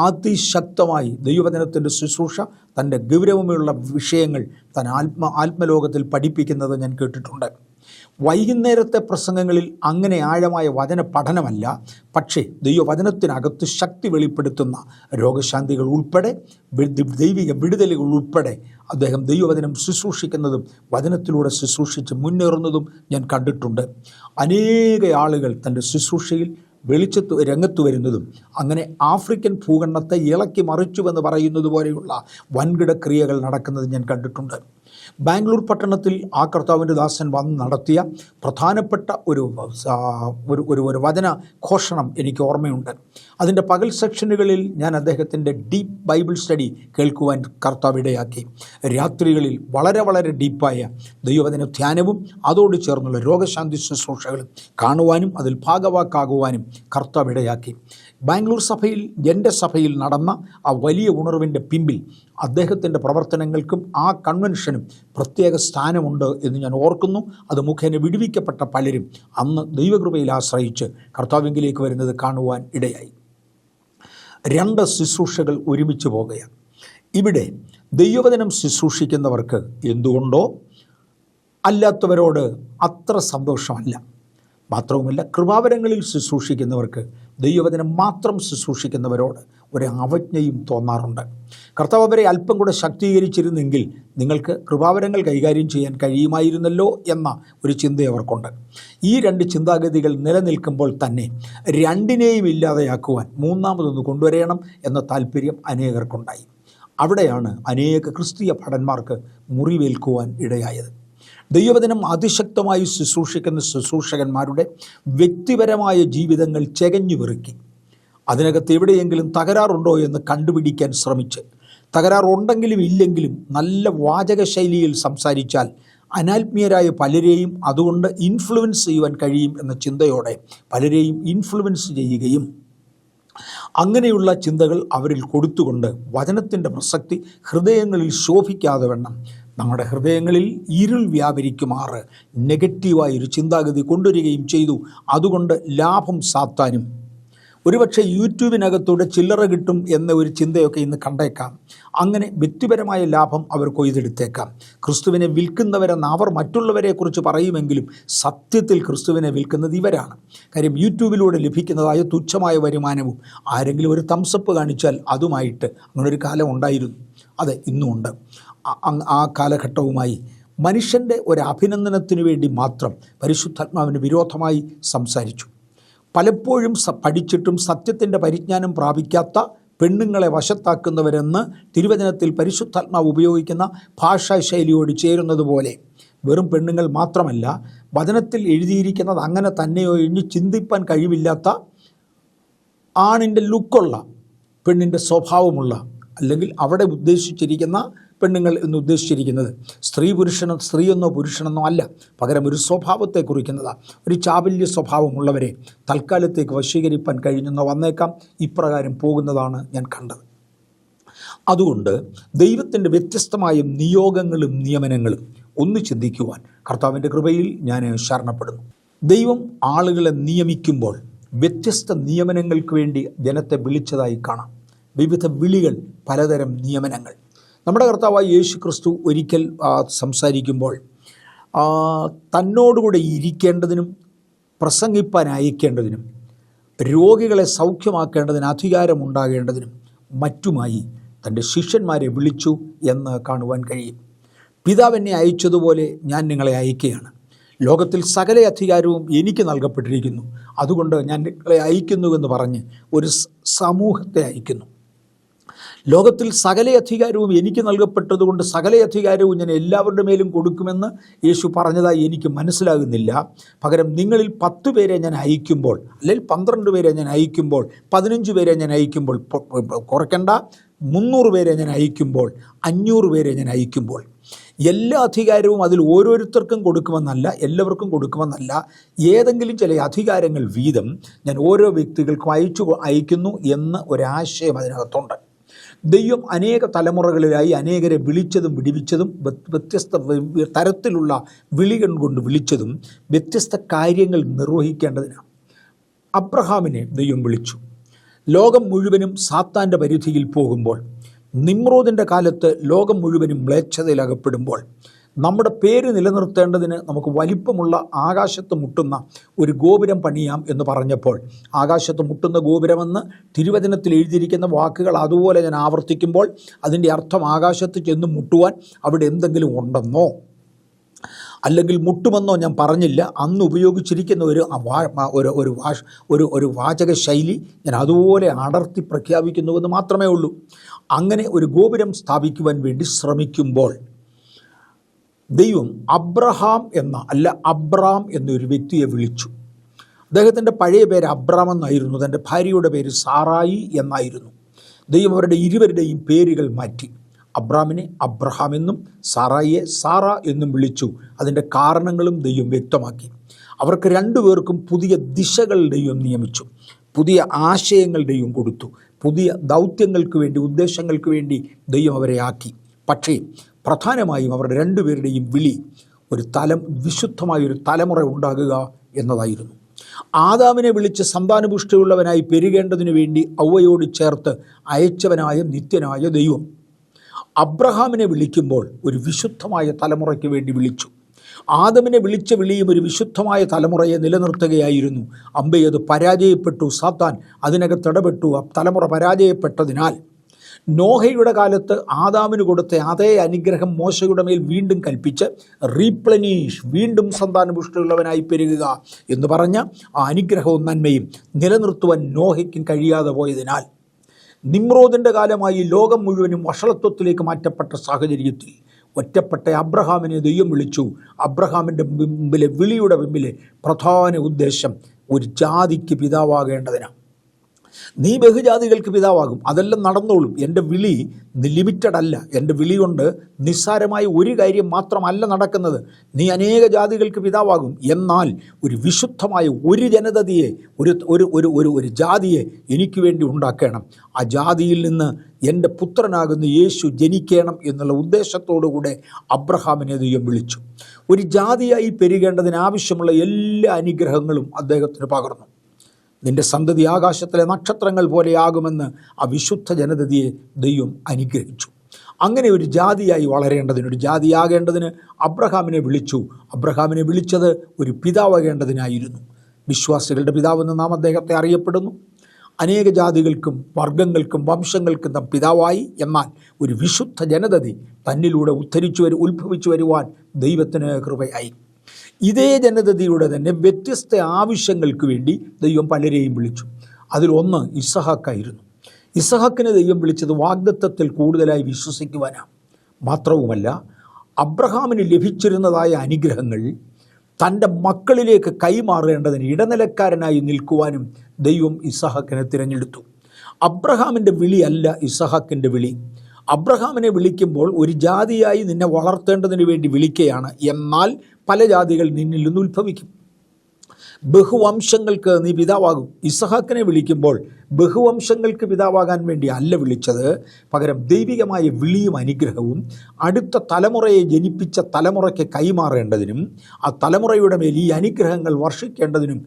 അതിശക്തമായി ദൈവവചനത്തിൻ്റെ ശുശ്രൂഷ, തൻ്റെ ഗൗരവമുള്ള വിഷയങ്ങൾ താൻ ആത്മലോകത്തിൽ പഠിപ്പിക്കുന്നത് ഞാൻ കേട്ടിട്ടുണ്ട്. വൈകുന്നേരത്തെ പ്രസംഗങ്ങളിൽ അങ്ങനെ ആഴമായ വചന പഠനമല്ല, പക്ഷേ ദൈവവചനത്തിനകത്ത് ശക്തി വെളിപ്പെടുത്തുന്ന രോഗശാന്തികൾ ഉൾപ്പെടെ, ദൈവിക വിടുതലുകൾ ഉൾപ്പെടെ അദ്ദേഹം ദൈവവചനം ശുശ്രൂഷിക്കുന്നതും വചനത്തിലൂടെ ശുശ്രൂഷിച്ച് മുന്നേറുന്നതും ഞാൻ കണ്ടിട്ടുണ്ട്. അനേക ആളുകൾ തൻ്റെ ശുശ്രൂഷയിൽ രംഗത്ത് വരുന്നതും, അങ്ങനെ ആഫ്രിക്കൻ ഭൂഖണ്ഡത്തെ ഇളക്കി മറിച്ചുവെന്ന് പറയുന്നത് പോലെയുള്ള വൻകിട ക്രിയകൾ നടക്കുന്നത് ഞാൻ കണ്ടിട്ടുണ്ട്. ബാംഗ്ലൂർ പട്ടണത്തിൽ ആ കർത്താവിൻ്റെ ദാസൻ വന്ന് നടത്തിയ പ്രധാനപ്പെട്ട ഒരു വചന ഘോഷണം എനിക്ക് ഓർമ്മയുണ്ട്. അതിൻ്റെ പകൽ സെക്ഷനുകളിൽ ഞാൻ അദ്ദേഹത്തിൻ്റെ ഡീപ്പ് ബൈബിൾ സ്റ്റഡി കേൾക്കുവാൻ കർത്താവ് ഇടയാക്കി. രാത്രികളിൽ വളരെ വളരെ ഡീപ്പായ ദൈവവചന ധ്യാനവും അതോട് ചേർന്നുള്ള രോഗശാന്തി ശുശ്രൂഷകളും കാണുവാനും അതിൽ ഭാഗവാക്കാകുവാനും കർത്താവ് ഇടയാക്കി. ബാംഗ്ലൂർ സഭയിൽ, എൻ്റെ സഭയിൽ നടന്ന ആ വലിയ ഉണർവിൻ്റെ പിമ്പിൽ അദ്ദേഹത്തിൻ്റെ പ്രവർത്തനങ്ങൾക്കും ആ കൺവെൻഷനും പ്രത്യേക സ്ഥാനമുണ്ട് എന്ന് ഞാൻ ഓർക്കുന്നു. അത് മുഖേന വിടുവിക്കപ്പെട്ട പലരും അന്ന് ദൈവകൃപയിൽ ആശ്രയിച്ച് കർത്താവിലേക്ക് വരുന്നത് കാണുവാൻ ഇടയായി. രണ്ട് ശുശ്രൂഷകൾ ഒരുമിച്ച് പോകുകയാണ്. ഇവിടെ ദൈവവചനം ശുശ്രൂഷിക്കുന്നവർക്ക് എന്തുകൊണ്ടോ അല്ലാത്തവരോട് അത്ര സന്തോഷമല്ല. മാത്രവുമല്ല, കൃപാവരങ്ങളിൽ ശുശ്രൂഷിക്കുന്നവർക്ക്, ദൈവവചനം മാത്രം ശുശ്രൂഷിക്കുന്നവരോട് ഒരു അവജ്ഞയും തോന്നാറുണ്ട്. കർത്താവ് അവരെ അല്പം കൂടെ ശക്തീകരിച്ചിരുന്നെങ്കിൽ നിങ്ങൾക്ക് കൃപാവരങ്ങൾ കൈകാര്യം ചെയ്യാൻ കഴിയുമായിരുന്നല്ലോ എന്ന ഒരു ചിന്ത അവർക്കുണ്ട്. ഈ രണ്ട് ചിന്താഗതികൾ നിലനിൽക്കുമ്പോൾ തന്നെ രണ്ടിനെയും ഇല്ലാതെയാക്കുവാൻ മൂന്നാമതൊന്ന് കൊണ്ടുവരണം എന്ന താല്പര്യം അനേകർക്കുണ്ടായി. അവിടെയാണ് അനേക ക്രിസ്തീയ ഭടന്മാർക്ക് മുറിവേൽക്കുവാൻ ഇടയായത്. ദൈവവചനം അതിശക്തമായി ശുശ്രൂഷിക്കുന്ന ശുശ്രൂഷകന്മാരുടെ വ്യക്തിപരമായ ജീവിതങ്ങൾ ചെകഞ്ഞു പെറുക്കി അതിനകത്ത് എവിടെയെങ്കിലും തകരാറുണ്ടോ എന്ന് കണ്ടുപിടിക്കാൻ ശ്രമിച്ച്, തകരാറുണ്ടെങ്കിലും ഇല്ലെങ്കിലും നല്ല വാചക ശൈലിയിൽ സംസാരിച്ചാൽ അനാത്മീയരായ പലരെയും അതുകൊണ്ട് ഇൻഫ്ലുവൻസ് ചെയ്യുവാൻ കഴിയും എന്ന ചിന്തയോടെ പലരെയും ഇൻഫ്ലുവൻസ് ചെയ്യുകയും അങ്ങനെയുള്ള ചിന്തകൾ അവരിൽ കൊടുത്തുകൊണ്ട് വചനത്തിൻ്റെ പ്രസക്തി ഹൃദയങ്ങളിൽ ശോഭിക്കാതെ വണ്ണം നമ്മുടെ ഹൃദയങ്ങളിൽ ഇരുൾ വ്യാപരിക്കുമാറ് നെഗറ്റീവായൊരു ചിന്താഗതി കൊണ്ടുവരികയും ചെയ്തു. അതുകൊണ്ട് ലാഭം സാത്താനും. ഒരുപക്ഷെ യൂട്യൂബിനകത്തൂടെ ചില്ലറ കിട്ടും എന്ന ഒരു ചിന്തയൊക്കെ ഇന്ന് കണ്ടേക്കാം. അങ്ങനെ വ്യക്തിപരമായ ലാഭം അവർ കൊയ്തെടുത്തേക്കാം. ക്രിസ്തുവിനെ വിൽക്കുന്നവരെന്ന് അവർ മറ്റുള്ളവരെക്കുറിച്ച് പറയുമെങ്കിലും സത്യത്തിൽ ക്രിസ്തുവിനെ വിൽക്കുന്നത് ഇവരാണ്. കാര്യം യൂട്യൂബിലൂടെ ലഭിക്കുന്നതായ തുച്ഛമായ വരുമാനവും ആരെങ്കിലും ഒരു തംസപ്പ് കാണിച്ചാൽ അതുമായിട്ട് അങ്ങനൊരു കാലം ഉണ്ടായിരുന്നു. അതെ, ഇന്നുമുണ്ട്. ആ കാലഘട്ടവുമായി മനുഷ്യൻ്റെ ഒരു അഭിനന്ദനത്തിന് വേണ്ടി മാത്രം പരിശുദ്ധാത്മാവിന് വിരോധമായി സംസാരിച്ചു. പലപ്പോഴും പഠിച്ചിട്ടും സത്യത്തിൻ്റെ പരിജ്ഞാനം പ്രാപിക്കാത്ത പെണ്ണുങ്ങളെ വശത്താക്കുന്നവരെന്ന് തിരുവചനത്തിൽ പരിശുദ്ധാത്മാവ് ഉപയോഗിക്കുന്ന ഭാഷാശൈലിയോട് ചേരുന്നത് പോലെ വെറും പെണ്ണുങ്ങൾ മാത്രമല്ല, വചനത്തിൽ എഴുതിയിരിക്കുന്നത് അങ്ങനെ തന്നെയോ എന്ന് ചിന്തിപ്പാൻ കഴിവില്ലാത്ത ആണിൻ്റെ ലുക്കുള്ള, പെണ്ണിൻ്റെ സ്വഭാവമുള്ള, അല്ലെങ്കിൽ അവിടെ ഉദ്ദേശിച്ചിരിക്കുന്ന പെണ്ണുങ്ങൾ എന്ന് ഉദ്ദേശിച്ചിരിക്കുന്നത് സ്ത്രീയെന്നോ പുരുഷനെന്നോ അല്ല, പകരം ഒരു സ്വഭാവത്തെ കുറിക്കുന്നതാണ്. ഒരു ചാബല്യ സ്വഭാവമുള്ളവരെ തൽക്കാലത്തേക്ക് വശീകരിപ്പാൻ കഴിഞ്ഞെന്നോ വന്നേക്കാം. ഇപ്രകാരം പോകുന്നതാണ് ഞാൻ കണ്ടത്. അതുകൊണ്ട് ദൈവത്തിൻ്റെ വ്യത്യസ്തമായ നിയോഗങ്ങളും നിയമനങ്ങളും ഒന്ന് ചിന്തിക്കുവാൻ കർത്താവിൻ്റെ കൃപയിൽ ഞാൻ ശരണപ്പെടുന്നു. ദൈവം ആളുകളെ നിയമിക്കുമ്പോൾ വ്യത്യസ്ത നിയമനങ്ങൾക്ക് വേണ്ടി ജനത്തെ വിളിച്ചതായി കാണാം. വിവിധ വിളികൾ, പലതരം നിയമനങ്ങൾ. നമ്മുടെ കർത്താവായ യേശു ക്രിസ്തു ഒരിക്കൽ സംസാരിക്കുമ്പോൾ തന്നോടുകൂടെ ഇരിക്കേണ്ടതിനും പ്രസംഗിപ്പാൻ അയക്കേണ്ടതിനും രോഗികളെ സൗഖ്യമാക്കേണ്ടതിന് അധികാരമുണ്ടാകേണ്ടതിനും മറ്റുമായി തൻ്റെ ശിഷ്യന്മാരെ വിളിച്ചു എന്ന് കാണുവാൻ കഴിയും. പിതാവ് എന്നെ അയച്ചതുപോലെ ഞാൻ നിങ്ങളെ അയക്കുകയാണ്. ലോകത്തിൽ സകല അധികാരവും എനിക്ക് നൽകപ്പെട്ടിരിക്കുന്നു, അതുകൊണ്ട് ഞാൻ നിങ്ങളെ അയക്കുന്നുവെന്ന് പറഞ്ഞ് ഒരു സമൂഹത്തെ അയക്കുന്നു. ലോകത്തിൽ സകല അധികാരവും എനിക്ക് നൽകപ്പെട്ടതുകൊണ്ട് സകല അധികാരവും ഞാൻ എല്ലാവരുടെ മേലും കൊടുക്കുമെന്ന് യേശു പറഞ്ഞതായി എനിക്ക് മനസ്സിലാകുന്നില്ല. പകരം നിങ്ങളിൽ 10 പേരെ ഞാൻ അയക്കുമ്പോൾ, അല്ലെങ്കിൽ 12 പേരെ ഞാൻ അയക്കുമ്പോൾ, 15 പേരെ ഞാൻ അയക്കുമ്പോൾ, കുറയ്ക്കണ്ട, 300 പേരെ ഞാൻ അയക്കുമ്പോൾ, 500 പേരെ ഞാൻ അയക്കുമ്പോൾ എല്ലാ അധികാരവും അതിൽ ഓരോരുത്തർക്കും കൊടുക്കുമെന്നല്ല, എല്ലാവർക്കും കൊടുക്കുമെന്നല്ല, ഏതെങ്കിലും ചില അധികാരങ്ങൾ വീതം ഞാൻ ഓരോ വ്യക്തികൾക്കും അയക്കുന്നു എന്ന ഒരാശയം അതിനകത്തുണ്ട്. ദൈവം അനേക തലമുറകളിലായി അനേകരെ വിളിച്ചതും വിടിവിച്ചതും വ്യത്യസ്ത തരത്തിലുള്ള വിളികൾ കൊണ്ട് വിളിച്ചതും വ്യത്യസ്ത കാര്യങ്ങൾ നിർവഹിക്കേണ്ടതിനാണ്. അബ്രഹാമിനെ ദൈവം വിളിച്ചു. ലോകം മുഴുവനും സാത്താൻ്റെ പരിധിയിൽ പോകുമ്പോൾ, നിമ്രോദിൻ്റെ കാലത്ത് ലോകം മുഴുവനും മ്ലേച്ഛതയിലകപ്പെടുമ്പോൾ, നമ്മുടെ പേര് നിലനിർത്തേണ്ടതിന് നമുക്ക് വലിപ്പമുള്ള ആകാശത്ത് മുട്ടുന്ന ഒരു ഗോപുരം പണിയാം എന്ന് പറഞ്ഞപ്പോൾ, ആകാശത്ത് മുട്ടുന്ന ഗോപുരമെന്ന് തിരുവചനത്തിൽ എഴുതിയിരിക്കുന്ന വാക്കുകൾ അതുപോലെ ഞാൻ ആവർത്തിക്കുമ്പോൾ അതിൻ്റെ അർത്ഥം ആകാശത്ത് ചെന്ന് മുട്ടുവാൻ അവിടെ എന്തെങ്കിലും ഉണ്ടെന്നോ അല്ലെങ്കിൽ മുട്ടുമെന്നോ ഞാൻ പറഞ്ഞില്ല. അന്ന് ഉപയോഗിച്ചിരിക്കുന്ന ഒരു വാചക ശൈലി ഞാൻ അതുപോലെ അടർത്തി പ്രഖ്യാപിക്കുന്നുവെന്ന് മാത്രമേ ഉള്ളൂ. അങ്ങനെ ഒരു ഗോപുരം സ്ഥാപിക്കുവാൻ വേണ്ടി ശ്രമിക്കുമ്പോൾ ദൈവം അബ്രഹാം അബ്രാം എന്നൊരു വ്യക്തിയെ വിളിച്ചു. അദ്ദേഹത്തിൻ്റെ പഴയ പേര് അബ്രാം എന്നായിരുന്നു, തൻ്റെ ഭാര്യയുടെ പേര് സാറായി എന്നായിരുന്നു. ദൈവം അവരുടെ ഇരുവരുടെയും പേരുകൾ മാറ്റി. അബ്രാമിനെ അബ്രഹാം എന്നും സാറായിയെ സാറ എന്നും വിളിച്ചു. അതിൻ്റെ കാരണങ്ങളും ദൈവം വ്യക്തമാക്കി. അവർക്ക് രണ്ടുപേർക്കും പുതിയ ദിശകൾ ദൈവം നിയമിച്ചു, പുതിയ ആശയങ്ങൾ ദൈവം കൊടുത്തു, പുതിയ ദൗത്യങ്ങൾക്ക് വേണ്ടി, ഉദ്ദേശങ്ങൾക്ക് വേണ്ടി ദൈവം അവരെ ആക്കി. പക്ഷേ പ്രധാനമായും അവരുടെ രണ്ടുപേരുടെയും വിളി വിശുദ്ധമായൊരു തലമുറ ഉണ്ടാകുക എന്നതായിരുന്നു. ആദാമിനെ വിളിച്ച് സന്താനപുഷ്ടിയുള്ളവനായി പെരുകേണ്ടതിനു വേണ്ടി ഔവയോട് ചേർത്ത് അയച്ചവനായ നിത്യനായ ദൈവം അബ്രഹാമിനെ വിളിക്കുമ്പോൾ ഒരു വിശുദ്ധമായ തലമുറയ്ക്ക് വേണ്ടി വിളിച്ചു. ആദമിനെ വിളിച്ച വിളിയും ഒരു വിശുദ്ധമായ തലമുറയെ നിലനിർത്തുകയായിരുന്നു. അമ്പയത് പരാജയപ്പെട്ടു, സാത്താൻ അതിനകത്തിടപെട്ടു. ആ തലമുറ പരാജയപ്പെട്ടതിനാൽ നോഹയുടെ കാലത്ത് ആദാമിന് കൊടുത്ത അതേ അനുഗ്രഹം മോശയുടെ മേൽ വീണ്ടും കൽപ്പിച്ച് റീപ്ലനീഷ്, വീണ്ടും സന്താനപുഷ്ടിയുള്ളവനായി പെരുകുക എന്ന് പറഞ്ഞ ആ അനുഗ്രഹവും നന്മയും നിലനിർത്തുവാൻ നോഹയ്ക്കും കഴിയാതെ പോയതിനാൽ നിമ്രോദിൻ്റെ കാലമായി ലോകം മുഴുവനും വഷളത്വത്തിലേക്ക് മാറ്റപ്പെട്ട സാഹചര്യത്തിൽ ഒറ്റപ്പെട്ട അബ്രഹാമിനെ ദൈവം വിളിച്ചു. അബ്രഹാമിൻ്റെ വിളിയുടെ മുമ്പിലെ പ്രധാന ഉദ്ദേശം ഒരു ജാതിക്ക് പിതാവാകേണ്ടതിനാണ്. നീ ബഹുജാതികൾക്ക് പിതാവാകും. അതെല്ലാം നടന്നോളും. എൻ്റെ വിളി ലിമിറ്റഡ് അല്ല. എൻ്റെ വിളി കൊണ്ട് നിസ്സാരമായ ഒരു കാര്യം മാത്രമല്ല നടക്കുന്നത്. നീ അനേക ജാതികൾക്ക് പിതാവാകും. എന്നാൽ ഒരു വിശുദ്ധമായ ഒരു ജനതയെ, ഒരു ജാതിയെ എനിക്ക് വേണ്ടി ഉണ്ടാക്കണം. ആ ജാതിയിൽ നിന്ന് എൻ്റെ പുത്രനാകുന്ന യേശു ജനിക്കണം എന്നുള്ള ഉദ്ദേശത്തോടുകൂടെ അബ്രഹാമിനെ ദൈവം വിളിച്ചു. ഒരു ജാതിയായി പെരുകേണ്ടതിന് ആവശ്യമുള്ള എല്ലാ അനുഗ്രഹങ്ങളും അദ്ദേഹത്തിന് പകർന്നു. നിന്റെ സന്തതി ആകാശത്തിലെ നക്ഷത്രങ്ങൾ പോലെയാകുമെന്ന് ആ വിശുദ്ധ ജനതയെ ദൈവം അനുഗ്രഹിച്ചു. അങ്ങനെ ഒരു ജാതിയായി വളരേണ്ടതിന്, ഒരു ജാതിയാകേണ്ടതിന് അബ്രഹാമിനെ വിളിച്ചു. അബ്രഹാമിനെ വിളിച്ചത് ഒരു പിതാവാകേണ്ടതിനായിരുന്നു. വിശ്വാസികളുടെ പിതാവെന്ന് നാം അദ്ദേഹത്തെ അറിയപ്പെടുന്നു. അനേക ജാതികൾക്കും വർഗങ്ങൾക്കും വംശങ്ങൾക്കും നാം പിതാവായി. എന്നാൽ ഒരു വിശുദ്ധ ജനതയെ തന്നിലൂടെ ഉത്ഭവിച്ചു വരുവാൻ ദൈവത്തിന് കൃപയായി. ഇതേ ജനതയുടെ തന്നെ വ്യത്യസ്ത ആവശ്യങ്ങൾക്ക് വേണ്ടി ദൈവം പലരെയും വിളിച്ചു. അതിലൊന്ന് ഇസഹാക്കായിരുന്നു. ഇസഹാക്കിനെ ദൈവം വിളിച്ചത് വാഗ്ദത്തത്തിൽ കൂടുതലായി വിശ്വസിക്കുവാനാണ്. മാത്രവുമല്ല, അബ്രഹാമിന് ലഭിച്ചിരുന്നതായ അനുഗ്രഹങ്ങൾ തൻ്റെ മക്കളിലേക്ക് കൈമാറേണ്ടതിന് ഇടനിലക്കാരനായി നിൽക്കുവാനും ദൈവം ഇസഹാക്കിനെ തിരഞ്ഞെടുത്തു. അബ്രഹാമിൻ്റെ വിളിയല്ല ഇസഹാക്കിൻ്റെ വിളി. അബ്രഹാമിനെ വിളിക്കുമ്പോൾ ഒരു ജാതിയായി നിന്നെ വളർത്തേണ്ടതിന് വേണ്ടി വിളിക്കുകയാണ്. എന്നാൽ പല ജാതികൾ നിന്നിൽ നിന്ന് ഉത്ഭവിക്കും. ബഹുവംശങ്ങൾക്ക് നീ പിതാവാകും. ഇസഹാക്കിനെ വിളിക്കുമ്പോൾ ബഹുവംശങ്ങൾക്ക് പിതാവാകാൻ വേണ്ടി അല്ല വിളിച്ചത്. പകരം ദൈവികമായ വിളിയും അനുഗ്രഹവും അടുത്ത തലമുറയെ ജനിപ്പിച്ച തലമുറയ്ക്ക് കൈമാറേണ്ടതിനും ആ തലമുറയുടെ മേൽ ഈ അനുഗ്രഹങ്ങൾ വർഷിക്കേണ്ടതിനും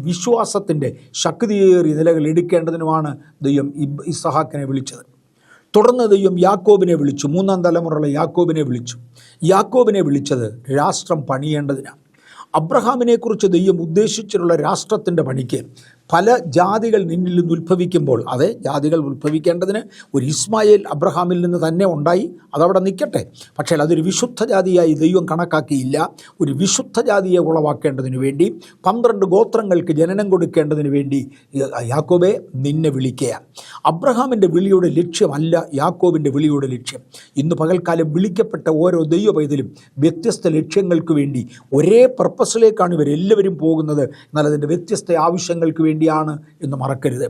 വിശ്വാസത്തിൻ്റെ ശക്തിയേറിയ നിലകൾ എടുക്കേണ്ടതിനുമാണ് ദൈവം ഇസഹാക്കിനെ വിളിച്ചത്. തുടർന്ന് ദൈവം യാക്കോബിനെ വിളിച്ചു. മൂന്നാം തലമുറയുള്ള യാക്കോബിനെ വിളിച്ചു. യാക്കോബിനെ വിളിച്ചത് രാഷ്ട്രം പണിയേണ്ടതിനാണ്. അബ്രഹാമിനെക്കുറിച്ച് ദൈവം ഉദ്ദേശിച്ചിട്ടുള്ള രാഷ്ട്രത്തിൻ്റെ പണിക്ക് പല ജാതികൾ നിന്നിൽ നിന്ന് ഉത്ഭവിക്കുമ്പോൾ, അതെ, ജാതികൾ ഉത്ഭവിക്കേണ്ടതിന് ഒരു ഇസ്മായേൽ അബ്രഹാമിൽ നിന്ന് തന്നെ ഉണ്ടായി, അതവിടെ നിൽക്കട്ടെ. പക്ഷേ അതൊരു വിശുദ്ധ ജാതിയായി ദൈവം കണക്കാക്കിയില്ല. ഒരു വിശുദ്ധ ജാതിയെ ഉളവാക്കേണ്ടതിന് വേണ്ടി 12 ഗോത്രങ്ങൾക്ക് ജനനം കൊടുക്കേണ്ടതിന് വേണ്ടി യാക്കോബെ നിന്നെ വിളിക്കുക. അബ്രഹാമിൻ്റെ വിളിയുടെ ലക്ഷ്യമല്ല യാക്കോബിൻ്റെ വിളിയുടെ ലക്ഷ്യം. ഇന്ന് പകൽക്കാലം വിളിക്കപ്പെട്ട ഓരോ ദൈവ പൈതലും വ്യത്യസ്ത ലക്ഷ്യങ്ങൾക്ക് വേണ്ടി ഒരേ പർപ്പസിലേക്കാണ് ഇവരെല്ലാവരും പോകുന്നത്. എന്നാൽ അതിൻ്റെ വ്യത്യസ്ത ആവശ്യങ്ങൾക്ക് വേണ്ടിയാണ് എന്ന് മറക്കരുത്.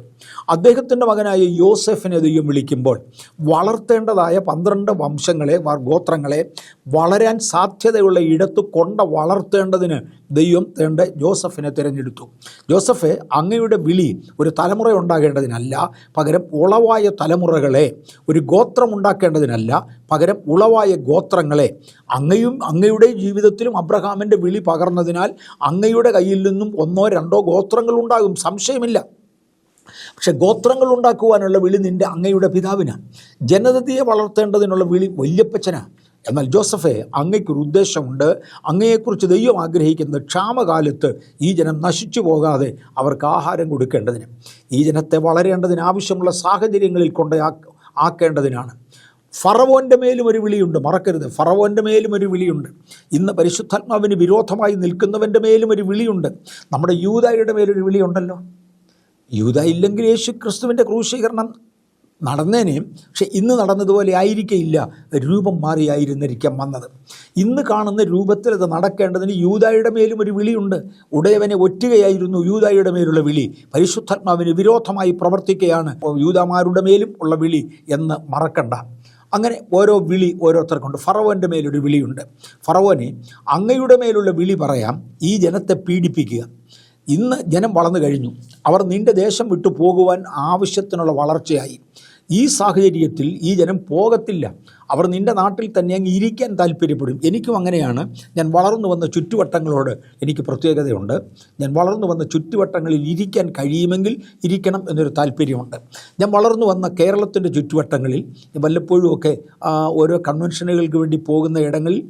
അദ്ദേഹത്തിൻ്റെ മകനായ യോസെഫിനെ ദൈവം വിളിക്കുമ്പോൾ വളർത്തേണ്ടതായ 12 വംശങ്ങളെ, ഗോത്രങ്ങളെ വളരാൻ സാധ്യതയുള്ള ഇടത്ത് വളർത്തേണ്ടതിന് ദൈവം ജോസഫിനെ തിരഞ്ഞെടുത്തു. ജോസഫെ, അങ്ങയുടെ വിളി ഒരു തലമുറ ഉണ്ടാകേണ്ടതിനല്ല, പകരം ഉളവായ തലമുറകളെ, ഒരു ഗോത്രം ഉണ്ടാക്കേണ്ടതിനല്ല, പകരം ഉളവായ ഗോത്രങ്ങളെ. അങ്ങയുടെ ജീവിതത്തിലും അബ്രഹാമിൻ്റെ വിളി പകർന്നതിനാൽ അങ്ങയുടെ കയ്യിൽ നിന്നും 1-2 ഗോത്രങ്ങൾ ഉണ്ടാകും, സംശയമില്ല. പക്ഷെ ഗോത്രങ്ങൾ ഉണ്ടാക്കുവാനുള്ള വിളി അങ്ങയുടെ പിതാവിനാണ്. ജനതയെ വളർത്തേണ്ടതിനുള്ള വിളി വല്യപ്പച്ചനാണ്. എന്നാൽ ജോസഫെ, അങ്ങയ്ക്കൊരു ഉദ്ദേശമുണ്ട്. അങ്ങയെക്കുറിച്ച് ദൈവം ആഗ്രഹിക്കുന്നത് ക്ഷാമകാലത്ത് ഈ ജനം നശിച്ചു പോകാതെ അവർക്ക് ആഹാരം കൊടുക്കേണ്ടതിന്, ഈ ജനത്തെ വളരേണ്ടതിന് ആവശ്യമുള്ള സാഹചര്യങ്ങളിൽ ആക്കേണ്ടതിനാണ്. ഫറവോൻ്റെ മേലും ഒരു വിളിയുണ്ട്, മറക്കരുത്. ഫറവോൻ്റെ മേലും ഒരു വിളിയുണ്ട്. ഇന്ന് പരിശുദ്ധാത്മാവിന് വിരോധമായി നിൽക്കുന്നവൻ്റെ മേലും ഒരു വിളിയുണ്ട്. നമ്മുടെ യൂദായുടെ മേലൊരു വിളിയുണ്ടല്ലോ. യൂദാ ഇല്ലെങ്കിൽ യേശു ക്രിസ്തുവിൻ്റെ ക്രൂശീകരണം നടന്നേനെ. പക്ഷെ ഇന്ന് നടന്നതുപോലെ ആയിരിക്കില്ല, രൂപം മാറിയായിരുന്നിരിക്കാം വന്നത്. ഇന്ന് കാണുന്ന രൂപത്തിൽ അത് നടക്കേണ്ടതിന് യൂദായുടെ മേലും ഒരു വിളിയുണ്ട്. ഉടയവനെ ഒറ്റുകയായിരുന്നു യൂദായുടെ മേലുള്ള വിളി. പരിശുദ്ധാത്മാവിന് വിരോധമായി പ്രവർത്തിക്കുകയാണ് യൂദാമാരുടെ മേലും ഉള്ള വിളി എന്ന് മറക്കണ്ട. അങ്ങനെ ഓരോ വിളി ഓരോരുത്തർക്കുണ്ട്. ഫറവോൻ്റെ മേലൊരു വിളിയുണ്ട്. ഫറവോനെ, അങ്ങയുടെ മേലുള്ള വിളി പറയാം, ഈ ജനത്തെ പീഡിപ്പിക്കുക. ഇന്ന് ജനം വളർന്നു കഴിഞ്ഞു. അവർ നിൻ്റെ ദേശം വിട്ടു പോകുവാൻ ആവശ്യത്തിനുള്ള വളർച്ചയായി. ഈ സാഹചര്യത്തിൽ ഈ ജനം പോകത്തില്ല. അവർ നിൻ്റെ നാട്ടിൽ തന്നെ അങ്ങ് ഇരിക്കാൻ താല്പര്യപ്പെടും. എനിക്കും അങ്ങനെയാണ്. ഞാൻ വളർന്നു വന്ന ചുറ്റുവട്ടങ്ങളോട് എനിക്ക് പ്രത്യേകതയുണ്ട്. ഞാൻ വളർന്നു വന്ന ചുറ്റുവട്ടങ്ങളിൽ ഇരിക്കാൻ കഴിയുമെങ്കിൽ ഇരിക്കണം എന്നൊരു താല്പര്യമുണ്ട്. ഞാൻ വളർന്നു വന്ന കേരളത്തിൻ്റെ ചുറ്റുവട്ടങ്ങളിൽ വല്ലപ്പോഴുമൊക്കെ ഓരോ കൺവെൻഷനുകൾക്ക് വേണ്ടി പോകുന്ന ഇടങ്ങളിൽ,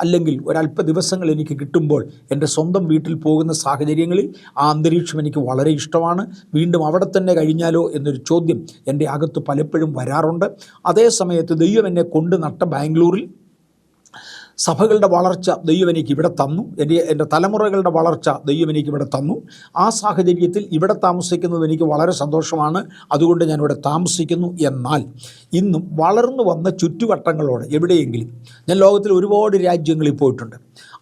അല്ലെങ്കിൽ ഒരല്പ ദിവസങ്ങൾ എനിക്ക് കിട്ടുമ്പോൾ എൻ്റെ സ്വന്തം വീട്ടിൽ പോകുന്ന സാഹചര്യങ്ങളിൽ ആ അന്തരീക്ഷം എനിക്ക് വളരെ ഇഷ്ടമാണ്. വീണ്ടും അവിടെ തന്നെ കഴിഞ്ഞാലോ എന്നൊരു ചോദ്യം എൻ്റെ അകത്ത് പലപ്പോഴും വരാറുണ്ട്. അതേ സമയത്ത് ദൈവം എന്നെ കൊണ്ട് നട്ട ബാംഗ്ലൂരിൽ സഭകളുടെ വളർച്ച ദൈവം എനിക്ക് ഇവിടെ തന്നു. എൻ്റെ തലമുറകളുടെ വളർച്ച ദൈവം എനിക്ക് ഇവിടെ തന്നു. ആ സാഹചര്യത്തിൽ ഇവിടെ താമസിക്കുന്നത് എനിക്ക് വളരെ സന്തോഷമാണ്. അതുകൊണ്ട് ഞാനിവിടെ താമസിക്കുന്നു. എന്നാൽ ഇന്നും വളർന്നു വന്ന ചുറ്റുവട്ടങ്ങളോട് എവിടെയെങ്കിലും, ഞാൻ ലോകത്തിൽ ഒരുപാട് രാജ്യങ്ങളിൽ പോയിട്ടുണ്ട്,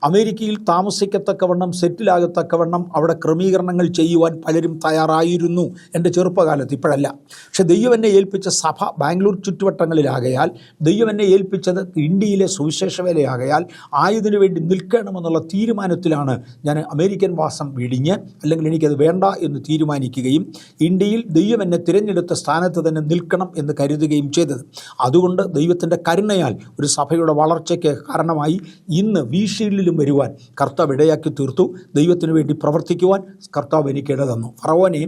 അമേരിക്കയിൽ താമസിക്കത്തക്കവണ്ണം, സെറ്റിലാകത്തക്കവണ്ണം അവിടെ ക്രമീകരണങ്ങൾ ചെയ്യുവാൻ പലരും തയ്യാറായിരുന്നു എൻ്റെ ചെറുപ്പകാലത്ത്, ഇപ്പോഴല്ല. പക്ഷെ ദൈവം എന്നെ ഏൽപ്പിച്ച സഭ ബാംഗ്ലൂർ ചുറ്റുവട്ടങ്ങളിലാകയാൽ, ദൈവം എന്നെ ഏൽപ്പിച്ചത് ഇന്ത്യയിലെ സുവിശേഷ വേലയാകയാൽ ആയതിനു വേണ്ടി നിൽക്കണമെന്നുള്ള തീരുമാനത്തിലാണ് ഞാൻ അമേരിക്കൻ വാസം വെടിഞ്ഞ്, അല്ലെങ്കിൽ എനിക്കത് വേണ്ട എന്ന് തീരുമാനിക്കുകയും ഇന്ത്യയിൽ ദൈവം എന്നെ തിരഞ്ഞെടുത്ത സ്ഥാനത്ത് തന്നെ നിൽക്കണം എന്ന് കരുതുകയും ചെയ്തത്. അതുകൊണ്ട് ദൈവത്തിൻ്റെ കരുണയാൽ ഒരു സഭയുടെ വളർച്ചയ്ക്ക് കാരണമായി ഇന്ന് വീഷീൽഡിലും വരുവാൻ കർത്താവ് ഇടയാക്കി തീർത്തു. ദൈവത്തിനു വേണ്ടി പ്രവർത്തിക്കുവാൻ കർത്താവ് എനിക്ക് ഇട തന്നു. ഫറവോനെ,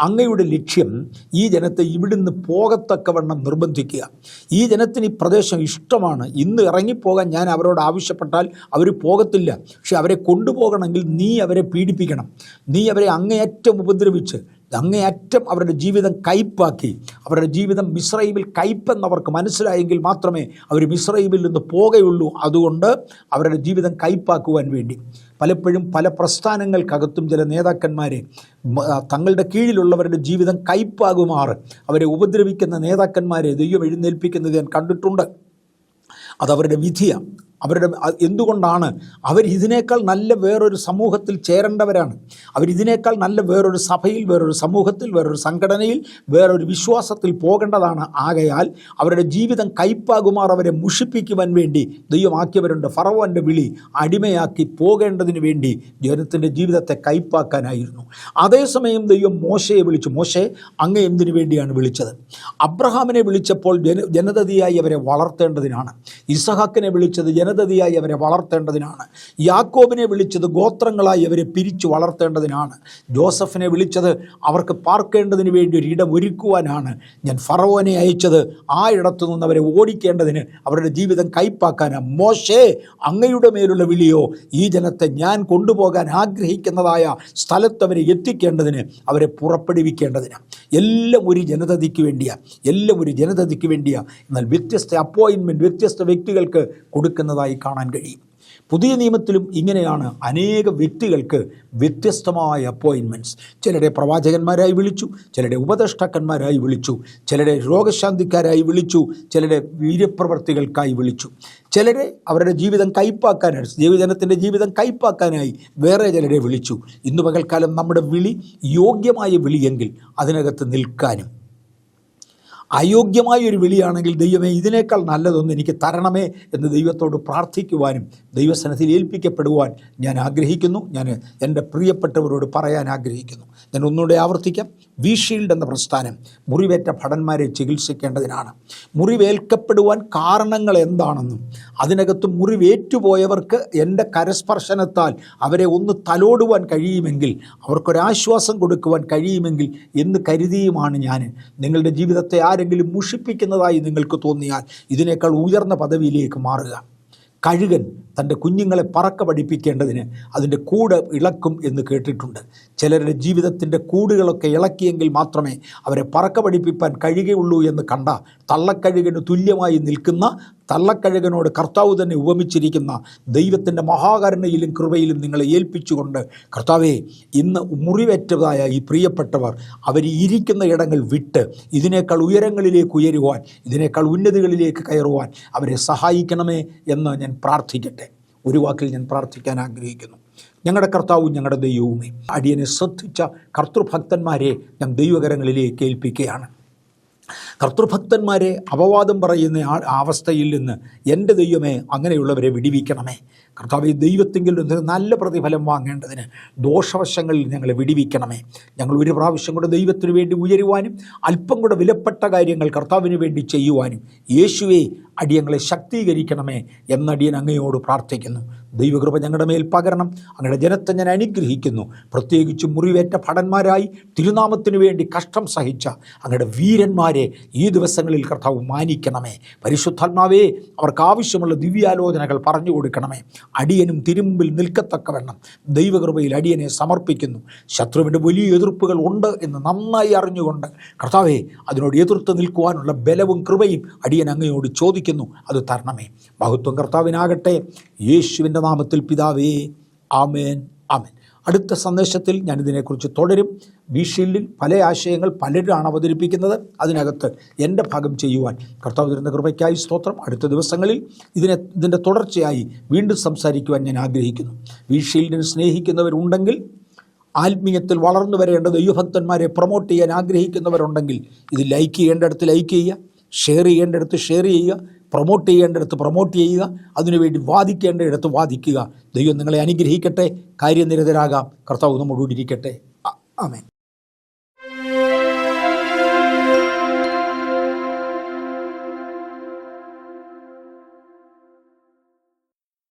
അങ്ങയുടെ ലക്ഷ്യം ഈ ജനത്തെ ഇവിടുന്ന് പോകത്തക്കവണ്ണം നിർബന്ധിക്കുക. ഈ ജനത്തിന് ഈ പ്രദേശം ഇഷ്ടമാണ്. ഇന്ന് ഇറങ്ങിപ്പോകാൻ ഞാൻ അവരോട് ആവശ്യപ്പെട്ടാൽ അവർ പോകത്തില്ല. പക്ഷെ അവരെ കൊണ്ടുപോകണമെങ്കിൽ നീ അവരെ പീഡിപ്പിക്കണം. നീ അവരെ അങ്ങേയറ്റം ഉപദ്രവിച്ച്, അങ്ങേയറ്റം അവരുടെ ജീവിതം കയ്പാക്കി, അവരുടെ ജീവിതം മിസ്രൈമിൽ കയ്പെന്നവർക്ക് മനസ്സിലായെങ്കിൽ മാത്രമേ അവർ മിസ്രൈമിൽ നിന്ന് പോകുകയുള്ളൂ. അതുകൊണ്ട് അവരുടെ ജീവിതം കയ്പാക്കുവാൻ വേണ്ടി പലപ്പോഴും പല പ്രസ്ഥാനങ്ങൾക്കകത്തും ചില നേതാക്കന്മാരെ തങ്ങളുടെ കീഴിലുള്ളവരുടെ ജീവിതം കയ്പാകുമാറ് അവരെ ഉപദ്രവിക്കുന്ന നേതാക്കന്മാരെ ദൈവം എഴുന്നേൽപ്പിക്കുന്നത് ഞാൻ കണ്ടിട്ടുണ്ട്. അതവരുടെ വിധിയാണ്. എന്തുകൊണ്ടാണ് അവരിതിനേക്കാൾ നല്ല വേറൊരു സമൂഹത്തിൽ ചേരേണ്ടവരാണ്. അവരിതിനേക്കാൾ നല്ല വേറൊരു സഭയിൽ, വേറൊരു സമൂഹത്തിൽ, വേറൊരു സംഘടനയിൽ, വേറൊരു വിശ്വാസത്തിൽ പോകേണ്ടതാണ്. ആകയാൽ അവരുടെ ജീവിതം കയ്പാകുമാർ അവരെ മുഷിപ്പിക്കുവാൻ വേണ്ടി ദൈവമാക്കിയവരുണ്ട്. ഫറവോൻ്റെ വിളി അടിമയാക്കി പോകേണ്ടതിന് വേണ്ടി ജനത്തിൻ്റെ ജീവിതത്തെ കയ്പാക്കാനായിരുന്നു. അതേസമയം ദൈവം മോശയെ വിളിച്ചു. മോശെ, അങ്ങ് എന്തിനു വേണ്ടിയാണ് വിളിച്ചത്? അബ്രഹാമിനെ വിളിച്ചപ്പോൾ ജനതയായി അവരെ വളർത്തേണ്ടതിനാണ്. ഇസഹാക്കിനെ വിളിച്ചത് ജനതയായി അവരെ വളർത്തേണ്ടതിനാണ്. യാക്കോബിനെ വിളിച്ചത് ഗോത്രങ്ങളായി അവരെ പിരിച്ചു വളർത്തേണ്ടതിനാണ്. ജോസഫിനെ വിളിച്ചത് അവർക്ക് പാർക്കേണ്ടതിന് വേണ്ടി ഒരു ഇടം ഒരുക്കുവാനാണ്. ഞാൻ ഫറവോനെ അയച്ചത് ആ ഇടത്തു നിന്ന് അവരെ ഓടിക്കേണ്ടതിന്, അവരുടെ ജീവിതം കയ്പാക്കാനാണ്. മോശേ, അങ്ങയുടെ മേലുള്ള വിളിയോ ഈ ജനത്തെ ഞാൻ കൊണ്ടുപോകാൻ ആഗ്രഹിക്കുന്നതായ സ്ഥലത്ത് അവരെ എത്തിക്കേണ്ടതിന്, അവരെ പുറപ്പെടുവിക്കേണ്ടതിന്. എല്ലാം ഒരു ജനതയ്ക്ക് വേണ്ടിയാണ്, എല്ലാം ഒരു ജനതയ്ക്ക് വേണ്ടിയാണ്. എന്നാൽ വ്യത്യസ്ത അപ്പോയിൻമെൻറ്റ് വ്യത്യസ്ത വ്യക്തികൾക്ക് കൊടുക്കുന്നതായി കാണാൻ കഴിയും. പുതിയ നിയമത്തിലും ഇങ്ങനെയാണ്. അനേക വ്യക്തികൾക്ക് വ്യത്യസ്തമായ അപ്പോയിൻമെൻറ്റ്സ്. ചിലരെ പ്രവാചകന്മാരായി വിളിച്ചു, ചിലരെ ഉപദേഷ്ടാക്കന്മാരായി വിളിച്ചു, ചിലരെ രോഗശാന്തിക്കാരായി വിളിച്ചു, ചിലരെ വീര്യപ്രവർത്തികൾക്കായി വിളിച്ചു, ചിലരെ അവരുടെ ജീവിതം കയ്പാക്കാനായി, ദൈവജനത്തിൻ്റെ ജീവിതം കയ്പാക്കാനായി വേറെ ചിലരെ വിളിച്ചു. ഇന്ന് പകൽക്കാലം നമ്മുടെ വിളി യോഗ്യമായ വിളിയെങ്കിൽ അതിനകത്ത് നിൽക്കാനും, അയോഗ്യമായൊരു വിളിയാണെങ്കിൽ ദൈവമേ ഇതിനേക്കാൾ നല്ലതൊന്നും എനിക്ക് തരണമേ എന്ന് ദൈവത്തോട് പ്രാർത്ഥിക്കുവാനും ദൈവസന്നിധിയിൽ ഏൽപ്പിക്കപ്പെടുവാൻ ഞാൻ ആഗ്രഹിക്കുന്നു. ഞാൻ എൻ്റെ പ്രിയപ്പെട്ടവരോട് പറയാൻ ആഗ്രഹിക്കുന്നു. ഞാൻ ഒന്നുകൂടെ ആവർത്തിക്കാം. വീഷീൽഡ് എന്ന പ്രസ്ഥാനം മുറിവേറ്റ ഭടന്മാരെ ചികിത്സിക്കേണ്ടതിനാണ്. മുറിവേൽക്കപ്പെടുവാൻ കാരണങ്ങൾ എന്താണെന്നും അതിനകത്ത് മുറിവേറ്റുപോയവർക്ക് എൻ്റെ കരസ്പർശനത്താൽ അവരെ ഒന്ന് തലോടുവാൻ കഴിയുമെങ്കിൽ, അവർക്കൊരാശ്വാസം കൊടുക്കുവാൻ കഴിയുമെങ്കിൽ എന്ന് കരുതിയുമാണ് ഞാൻ. നിങ്ങളുടെ ജീവിതത്തെ ആരെങ്കിലും മുഷിപ്പിക്കുന്നതായി നിങ്ങൾക്ക് തോന്നിയാൽ ഇതിനേക്കാൾ ഉയർന്ന പദവിയിലേക്ക് മാറുക. കഴുകൻ തൻ്റെ കുഞ്ഞുങ്ങളെ പറക്ക പഠിപ്പിക്കേണ്ടതിന് അതിൻ്റെ കൂട് ഇളക്കും എന്ന് കേട്ടിട്ടുണ്ട്. ചിലരുടെ ജീവിതത്തിൻ്റെ കൂടുകളൊക്കെ ഇളക്കിയെങ്കിൽ മാത്രമേ അവരെ പറക്ക പഠിപ്പിക്കാൻ കഴിയുകയുള്ളൂ എന്ന് കണ്ട തള്ളക്കഴുകന് തുല്യമായി നിൽക്കുന്ന, തള്ളക്കഴുകനോട് കർത്താവ് തന്നെ ഉപമിച്ചിരിക്കുന്ന ദൈവത്തിൻ്റെ മഹാകരുണയിലും കൃപയിലും നിങ്ങളെ ഏൽപ്പിച്ചുകൊണ്ട്, കർത്താവേ, ഇന്ന് മുറിവേറ്റതായ ഈ പ്രിയപ്പെട്ടവർ അവരിയ്ക്കുന്ന ഇടങ്ങൾ വിട്ട് ഇതിനേക്കാൾ ഉയരങ്ങളിലേക്ക് ഉയരുവാൻ, ഇതിനേക്കാൾ ഉന്നതികളിലേക്ക് കയറുവാൻ അവരെ സഹായിക്കണമേ എന്ന് ഞാൻ പ്രാർത്ഥിക്കട്ടെ. ഒരു വാക്കിൽ ഞാൻ പ്രാർത്ഥിക്കാൻ ആഗ്രഹിക്കുന്നു. ഞങ്ങളുടെ കർത്താവും ഞങ്ങളുടെ ദൈവവുമേ, അടിയനെ ശ്രദ്ധിച്ച കർത്തൃഭക്തന്മാരെ ഞാൻ ദൈവകരങ്ങളിലേക്ക് ഏൽപ്പിക്കുകയാണ്. കർത്തൃഭക്തന്മാരെ അപവാദം പറയുന്ന അവസ്ഥയിൽ നിന്ന് എൻ്റെ ദൈവമേ അങ്ങനെയുള്ളവരെ വിടിവിക്കണമേ. കർത്താവേ, ദൈവത്തെങ്കിൽ നിന്ന് നല്ല പ്രതിഫലം വാങ്ങേണ്ടതിന് ദോഷവശങ്ങളിൽ ഞങ്ങളെ വിടിവിക്കണമേ. ഞങ്ങൾ ഒരു പ്രാവശ്യം കൂടെ ദൈവത്തിന് വേണ്ടി ഉയരുവാനും അല്പം കൂടെ വിലപ്പെട്ട കാര്യങ്ങൾ കർത്താവിന് വേണ്ടി ചെയ്യുവാനും യേശുവേ അടിയങ്ങളെ ശക്തീകരിക്കണമേ എന്നടിയൻ അങ്ങയോട് പ്രാർത്ഥിക്കുന്നു. ദൈവകൃപ ഞങ്ങളുടെ മേൽ പകരണം. അങ്ങയുടെ ജനത്തെ ഞാൻ അനുഗ്രഹിക്കുന്നു. പ്രത്യേകിച്ച് മുറിവേറ്റ ഭടന്മാരായി തിരുനാമത്തിനു വേണ്ടി കഷ്ടം സഹിച്ച അങ്ങയുടെ വീരന്മാരെ ഈ ദിവസങ്ങളിൽ കർത്താവ് മാനിക്കണമേ. പരിശുദ്ധാത്മാവേ, അവർക്ക് ആവശ്യമുള്ള ദിവ്യാലോചനകൾ പറഞ്ഞു കൊടുക്കണമേ. അടിയനും തിരുമുമ്പിൽ നിൽക്കത്തക്കവണ്ണം ദൈവകൃപയിൽ അടിയനെ സമർപ്പിക്കുന്നു. ശത്രുവിൻ്റെ വലിയ എതിർപ്പുകൾ ഉണ്ട് എന്ന് നന്നായി അറിഞ്ഞുകൊണ്ട് കർത്താവേ, അതിനോട് എതിർത്ത് നിൽക്കുവാനുള്ള ബലവും കൃപയും അടിയൻ അങ്ങയോട് ചോദിക്കുന്നു. അത് തരണമേ. മഹത്വം കർത്താവിനാകട്ടെ. യേശുവിൻ്റെ നാമത്തിൽ പിതാവേ, ആമേൻ, ആമേൻ. അടുത്ത സന്ദേശത്തിൽ ഞാനിതിനെക്കുറിച്ച് തുടരും. ബി-ഷീൽഡിൽ പല ആശയങ്ങൾ പലരാണ് അവതരിപ്പിക്കുന്നത്. അതിനകത്ത് എൻ്റെ ഭാഗം ചെയ്യുവാൻ കർത്താവ് തരുന്ന കൃപയ്ക്കായി സ്തോത്രം. അടുത്ത ദിവസങ്ങളിൽ ഇതിൻ്റെ തുടർച്ചയായി വീണ്ടും സംസാരിക്കുവാൻ ഞാൻ ആഗ്രഹിക്കുന്നു. ബി-ഷീൽഡിനെ സ്നേഹിക്കുന്നവരുണ്ടെങ്കിൽ, ആത്മീയത്തിൽ വളർന്നു വരേണ്ട ദൈവഭക്തന്മാരെ പ്രൊമോട്ട് ചെയ്യാൻ ആഗ്രഹിക്കുന്നവരുണ്ടെങ്കിൽ ഇത് ലൈക്ക് ചെയ്യേണ്ടടുത്ത് ലൈക്ക് ചെയ്യുക, ഷെയർ ചെയ്യേണ്ടടുത്ത് ഷെയർ ചെയ്യുക, പ്രൊമോട്ട് ചെയ്യേണ്ടടുത്ത് പ്രൊമോട്ട് ചെയ്യുക, അതിനുവേണ്ടി വാദിക്കേണ്ടയിടത്ത് വാദിക്കുക. ദൈവം നിങ്ങളെ അനുഗ്രഹിക്കട്ടെ. കാര്യനിരതരാകാം. കർത്താവ് നമ്മോടുകൂടി ഇരിക്കട്ടെ. ആമേൻ.